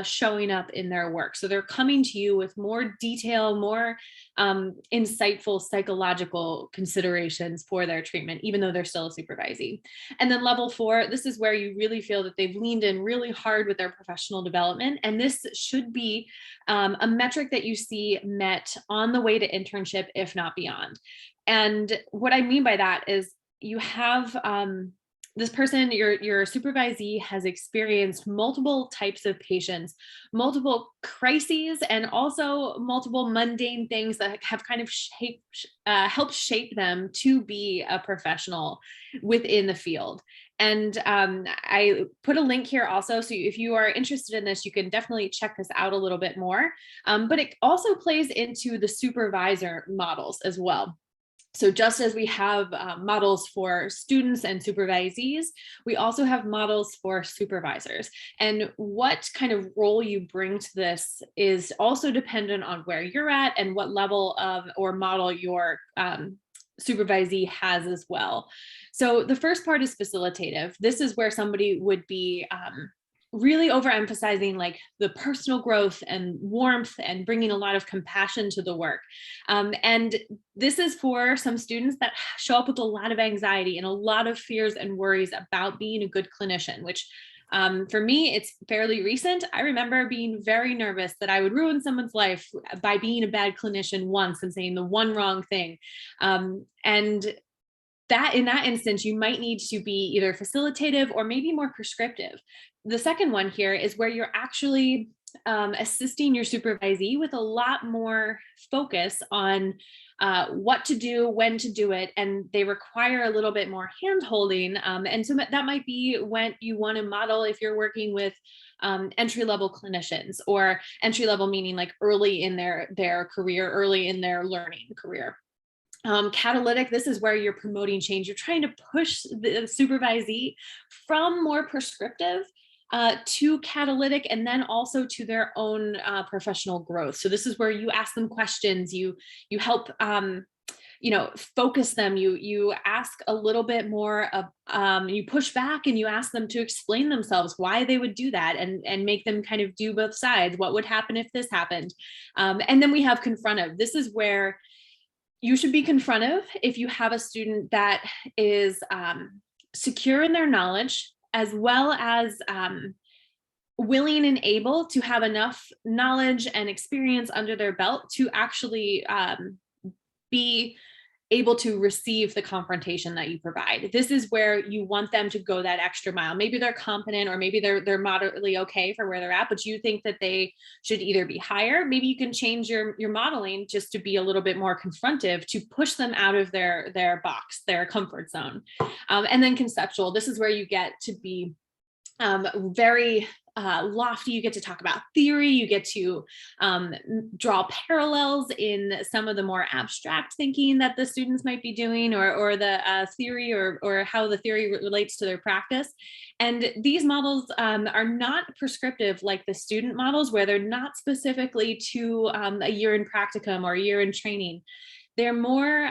showing up in their work. So they're coming to you with more detail, more insightful psychological considerations for their treatment, even though they're still a supervisee. And then level 4, this is where you really feel that they've leaned in really hard with their professional development. And this should be a metric that you see met on the way to internship, if not beyond. And what I mean by that is you have this person, your supervisee, has experienced multiple types of patients, multiple crises, and also multiple mundane things that have kind of helped shape them to be a professional within the field. And I put a link here also, so if you are interested in this, you can definitely check this out a little bit more. But it also plays into the supervisor models as well. So just as we have models for students and supervisees, we also have models for supervisors. And what kind of role you bring to this is also dependent on where you're at and what level of or model your supervisee has as well. So the first part is facilitative. This is where somebody would be really overemphasizing like the personal growth and warmth and bringing a lot of compassion to the work. And this is for some students that show up with a lot of anxiety and a lot of fears and worries about being a good clinician, which for me, it's fairly recent. I remember being very nervous that I would ruin someone's life by being a bad clinician once and saying the one wrong thing. And that in that instance, you might need to be either facilitative or maybe more prescriptive. The second one here is where you're actually assisting your supervisee with a lot more focus on what to do, when to do it, and they require a little bit more hand-holding. And so that might be when you want to model if you're working with entry-level clinicians, or entry-level meaning like early in their career, early in their learning career. Catalytic, this is where you're promoting change. You're trying to push the supervisee from more prescriptive to catalytic, and then also to their own professional growth. So this is where you ask them questions, you help focus them, you ask a little bit more of, you push back and you ask them to explain themselves, why they would do that, and make them kind of do both sides. What would happen if this happened? And then we have confrontive. This is where you should be confrontive if you have a student that is secure in their knowledge, as well as willing and able to have enough knowledge and experience under their belt to actually be able to receive the confrontation that you provide. This is where you want them to go that extra mile. Maybe they're competent, or maybe they're moderately okay for where they're at, but you think that they should either be higher. Maybe you can change your modeling just to be a little bit more confrontive, to push them out of their box, their comfort zone. And then conceptual. This is where you get to be very lofty. You get to talk about theory, you get to draw parallels in some of the more abstract thinking that the students might be doing, or the theory, or how the theory relates to their practice. And these models are not prescriptive like the student models, where they're not specifically to a year in practicum or a year in training. They're more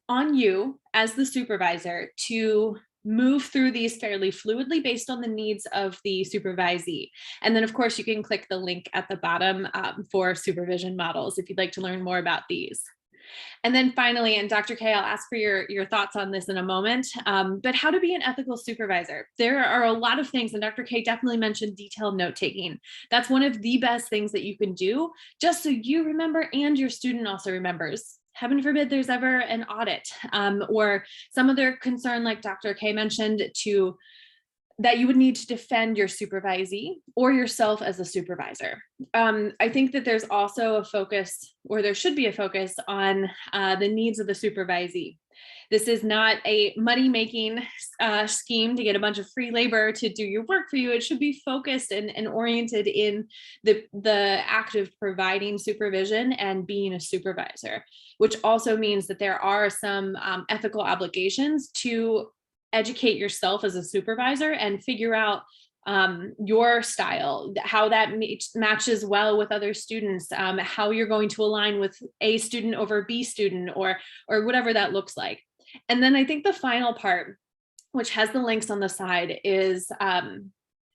on you as the supervisor to move through these fairly fluidly based on the needs of the supervisee. And then of course you can click the link at the bottom for supervision models if you'd like to learn more about these. And then finally, and Dr. K, I'll ask for your thoughts on this in a moment, but how to be an ethical supervisor. There are a lot of things, and Dr. K definitely mentioned detailed note-taking. That's one of the best things that you can do, just so you remember and your student also remembers. Heaven forbid there's ever an audit or some other concern, like Dr. K mentioned, that you would need to defend your supervisee or yourself as a supervisor. I think that there's also a focus, or there should be a focus, on the needs of the supervisee. This is not a money-making scheme to get a bunch of free labor to do your work for you. It should be focused and oriented in the act of providing supervision and being a supervisor, which also means that there are some ethical obligations to educate yourself as a supervisor and figure out your style, how that matches well with other students, how you're going to align with A student over B student, or whatever that looks like. And then I think the final part, which has the links on the side, is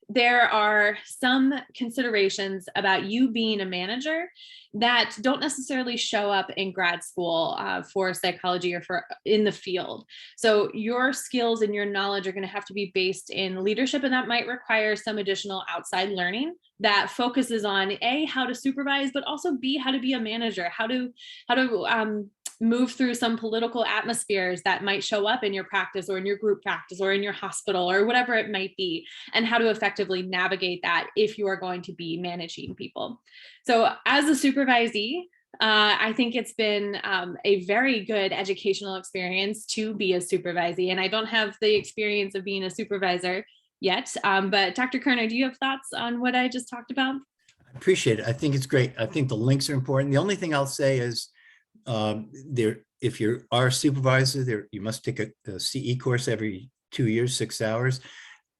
there are some considerations about you being a manager that don't necessarily show up in grad school for psychology or for in the field. So your skills and your knowledge are going to have to be based in leadership, and that might require some additional outside learning that focuses on A, how to supervise, but also B, how to be a manager, how to move through some political atmospheres that might show up in your practice or in your group practice or in your hospital or whatever it might be, and how to effectively navigate that if you are going to be managing people. So as a supervisee, I think it's been a very good educational experience to be a supervisee, and I don't have the experience of being a supervisor yet, but Dr. Kerner, do you have thoughts on what I just talked about? I appreciate it. I think it's great. I think the links are important. The only thing I'll say is if you are a supervisor, you must take a CE course every 2 years, 6 hours.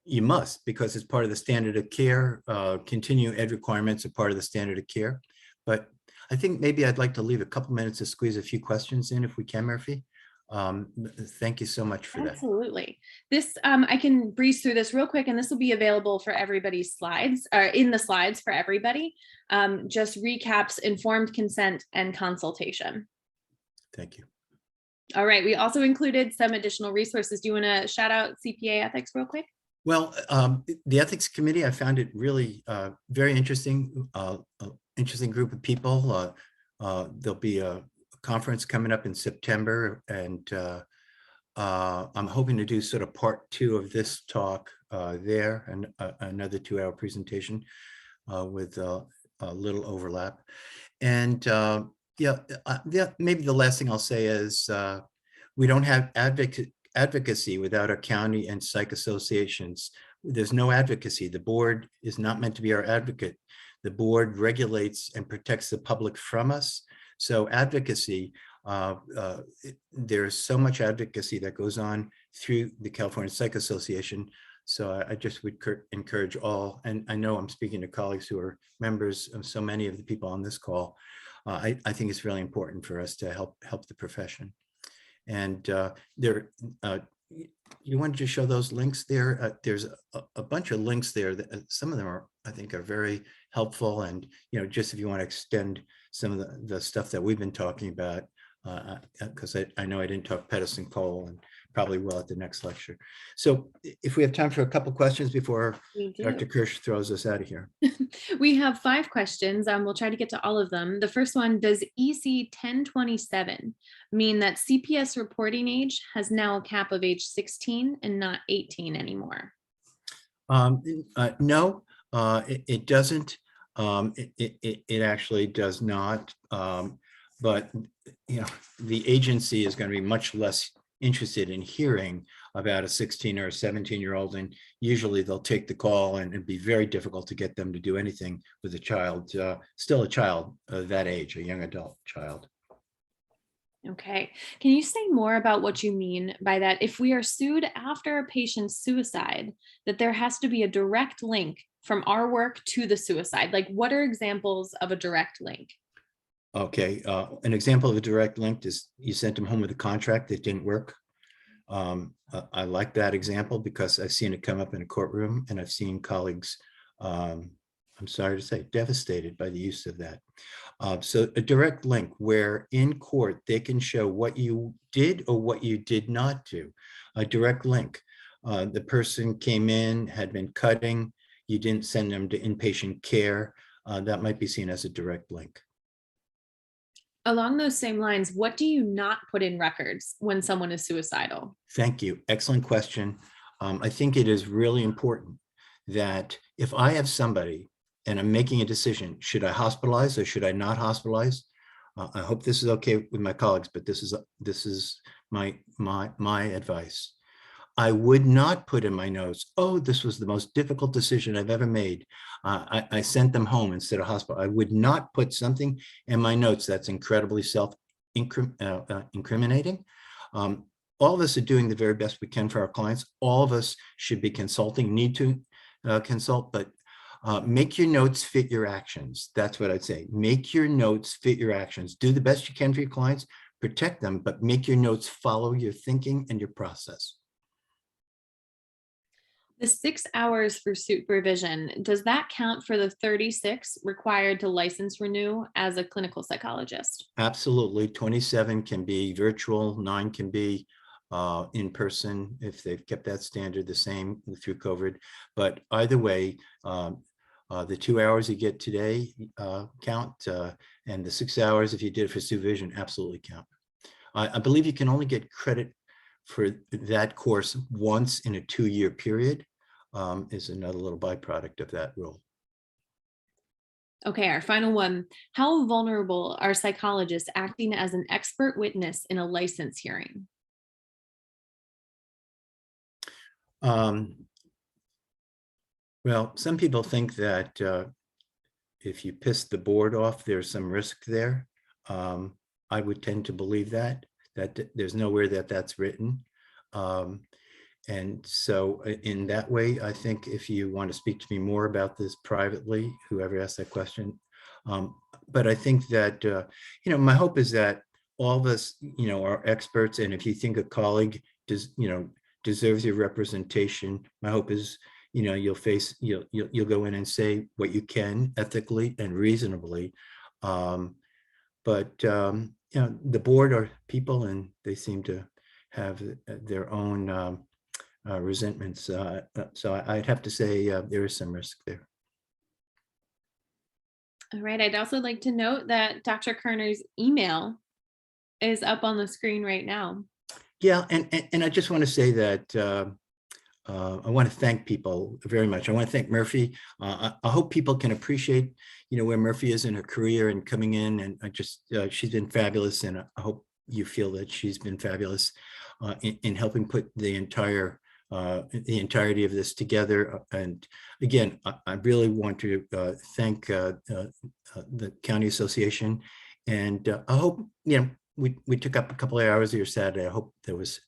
You must, because it's part of the standard of care. Continuing ed requirements are part of the standard of care. But I think maybe I'd like to leave a couple minutes to squeeze a few questions in if we can, Murphy. Thank you so much for that. Absolutely. This, I can breeze through this real quick, and this will be available for everybody's slides, or in the slides for everybody. Just recaps informed consent and consultation. Thank you. All right. We also included some additional resources. Do you want to shout out CPA ethics real quick? Well, the ethics committee, I found it really very interesting, interesting group of people. There'll be a conference coming up in September, and I'm hoping to do sort of part 2 of this talk there, and another 2-hour presentation with a little overlap. And yeah, maybe the last thing I'll say is we don't have advocacy without our county and psych associations. There's no advocacy. The board is not meant to be our advocate. The board regulates and protects the public from us. So advocacy, there's so much advocacy that goes on through the California Psych Association. So I just would encourage all, and I know I'm speaking to colleagues who are members of so many of the people on this call. I think it's really important for us to help the profession. And you wanted to show those links there. There's a bunch of links there that some of them are, I think, are very helpful. And just if you want to extend some of the stuff that we've been talking about, because I know I didn't talk Pettis and Cole, and probably will at the next lecture. So if we have time for a couple questions before Dr. Kirsch throws us out of here. We have 5 questions. We'll try to get to all of them. The first one, does EC 1027 mean that CPS reporting age has now a cap of age 16 and not 18 anymore? No, it doesn't. It actually does not. But the agency is going to be much less interested in hearing about a 16 or a 17-year-old, and usually they'll take the call, and it'd be very difficult to get them to do anything with a child, still a child that age, a young adult child. Okay. Can you say more about what you mean by that? If we are sued after a patient's suicide, that there has to be a direct link from our work to the suicide. Like, what are examples of a direct link? Okay, an example of a direct link is you sent them home with a contract that didn't work. I like that example because I've seen it come up in a courtroom, and I've seen colleagues, I'm sorry to say, devastated by the use of that. So a direct link where in court they can show what you did or what you did not do. A direct link. The person came in, had been cutting, you didn't send them to inpatient care. That might be seen as a direct link. Along those same lines, what do you not put in records when someone is suicidal? Thank you. Excellent question. I think it is really important that if I have somebody and I'm making a decision, should I hospitalize or should I not hospitalize? I hope this is okay with my colleagues, but this is my advice. I would not put in my notes, oh, this was the most difficult decision I've ever made. I sent them home instead of hospital. I would not put something in my notes that's incredibly self-incriminating. All of us are doing the very best we can for our clients. All of us should be consulting, need to consult, but make your notes fit your actions. That's what I'd say. Make your notes fit your actions. Do the best you can for your clients, protect them, but make your notes follow your thinking and your process. The 6 hours for supervision, does that count for the 36 required to license renew as a clinical psychologist? Absolutely. 27 can be virtual, 9 can be in person if they've kept that standard the same through COVID. But either way, the 2 hours you get today count, and the 6 hours if you did it for supervision absolutely count. I believe you can only get credit for that course once in a 2-year period, is another little byproduct of that rule. Okay, our final one. How vulnerable are psychologists acting as an expert witness in a license hearing? Well, some people think that if you piss the board off, there's some risk there. I would tend to believe that there's nowhere that that's written. And so in that way, I think if you want to speak to me more about this privately, whoever asked that question. But I think that, my hope is that all of us, are experts. And if you think a colleague deserves your representation, my hope is, you'll go in and say what you can ethically and reasonably. But the board are people and they seem to have their own resentments. So I'd have to say there is some risk there. All right, I'd also like to note that Dr. Kerner's email is up on the screen right now. Yeah, and I just want to say that I want to thank people very much. I want to thank Murphy. I hope people can appreciate, where Murphy is in her career and coming in, and she's been fabulous, and I hope you feel that she's been fabulous in helping put the entirety of this together. And again, I really want to thank the County Association, and I hope we took up a couple of hours of your Saturday. I hope there was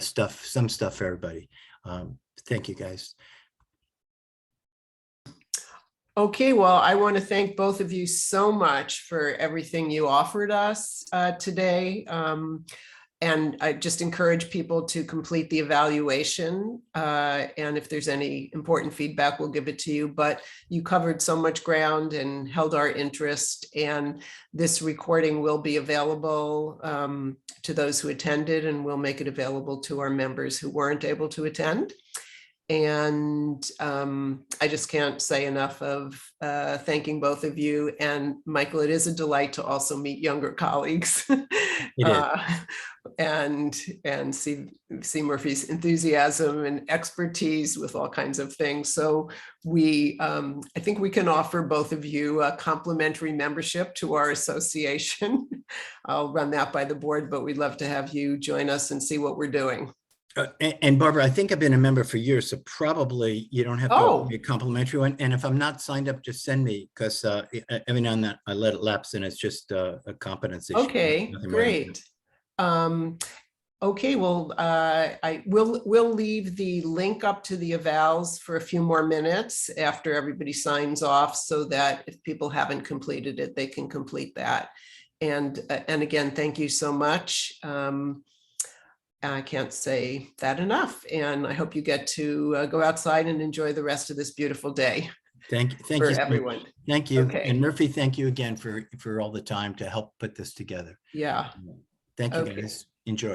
some stuff for everybody. Thank you, guys. Okay, well, I want to thank both of you so much for everything you offered us today. And I just encourage people to complete the evaluation. And if there's any important feedback, we'll give it to you. But you covered so much ground and held our interest. And this recording will be available to those who attended, and we'll make it available to our members who weren't able to attend. And I just can't say enough of thanking both of you. And Michael, it is a delight to also meet younger colleagues and see Murphy's enthusiasm and expertise with all kinds of things. So I think we can offer both of you a complimentary membership to our association. I'll run that by the board, but we'd love to have you join us and see what we're doing. And Barbara, I think I've been a member for years, so probably you don't have to be a complimentary one. And if I'm not signed up, just send me, because every now and then I let it lapse, and it's just a competence issue. Okay, great. Okay, well, we'll leave the link up to the evals for a few more minutes after everybody signs off, so that if people haven't completed it, they can complete that. And again, thank you so much. I can't say that enough. And I hope you get to go outside and enjoy the rest of this beautiful day. Thank you for everyone. Thank you. Okay. And Murphy, thank you again for all the time to help put this together. Yeah. Thank you, guys. Enjoy.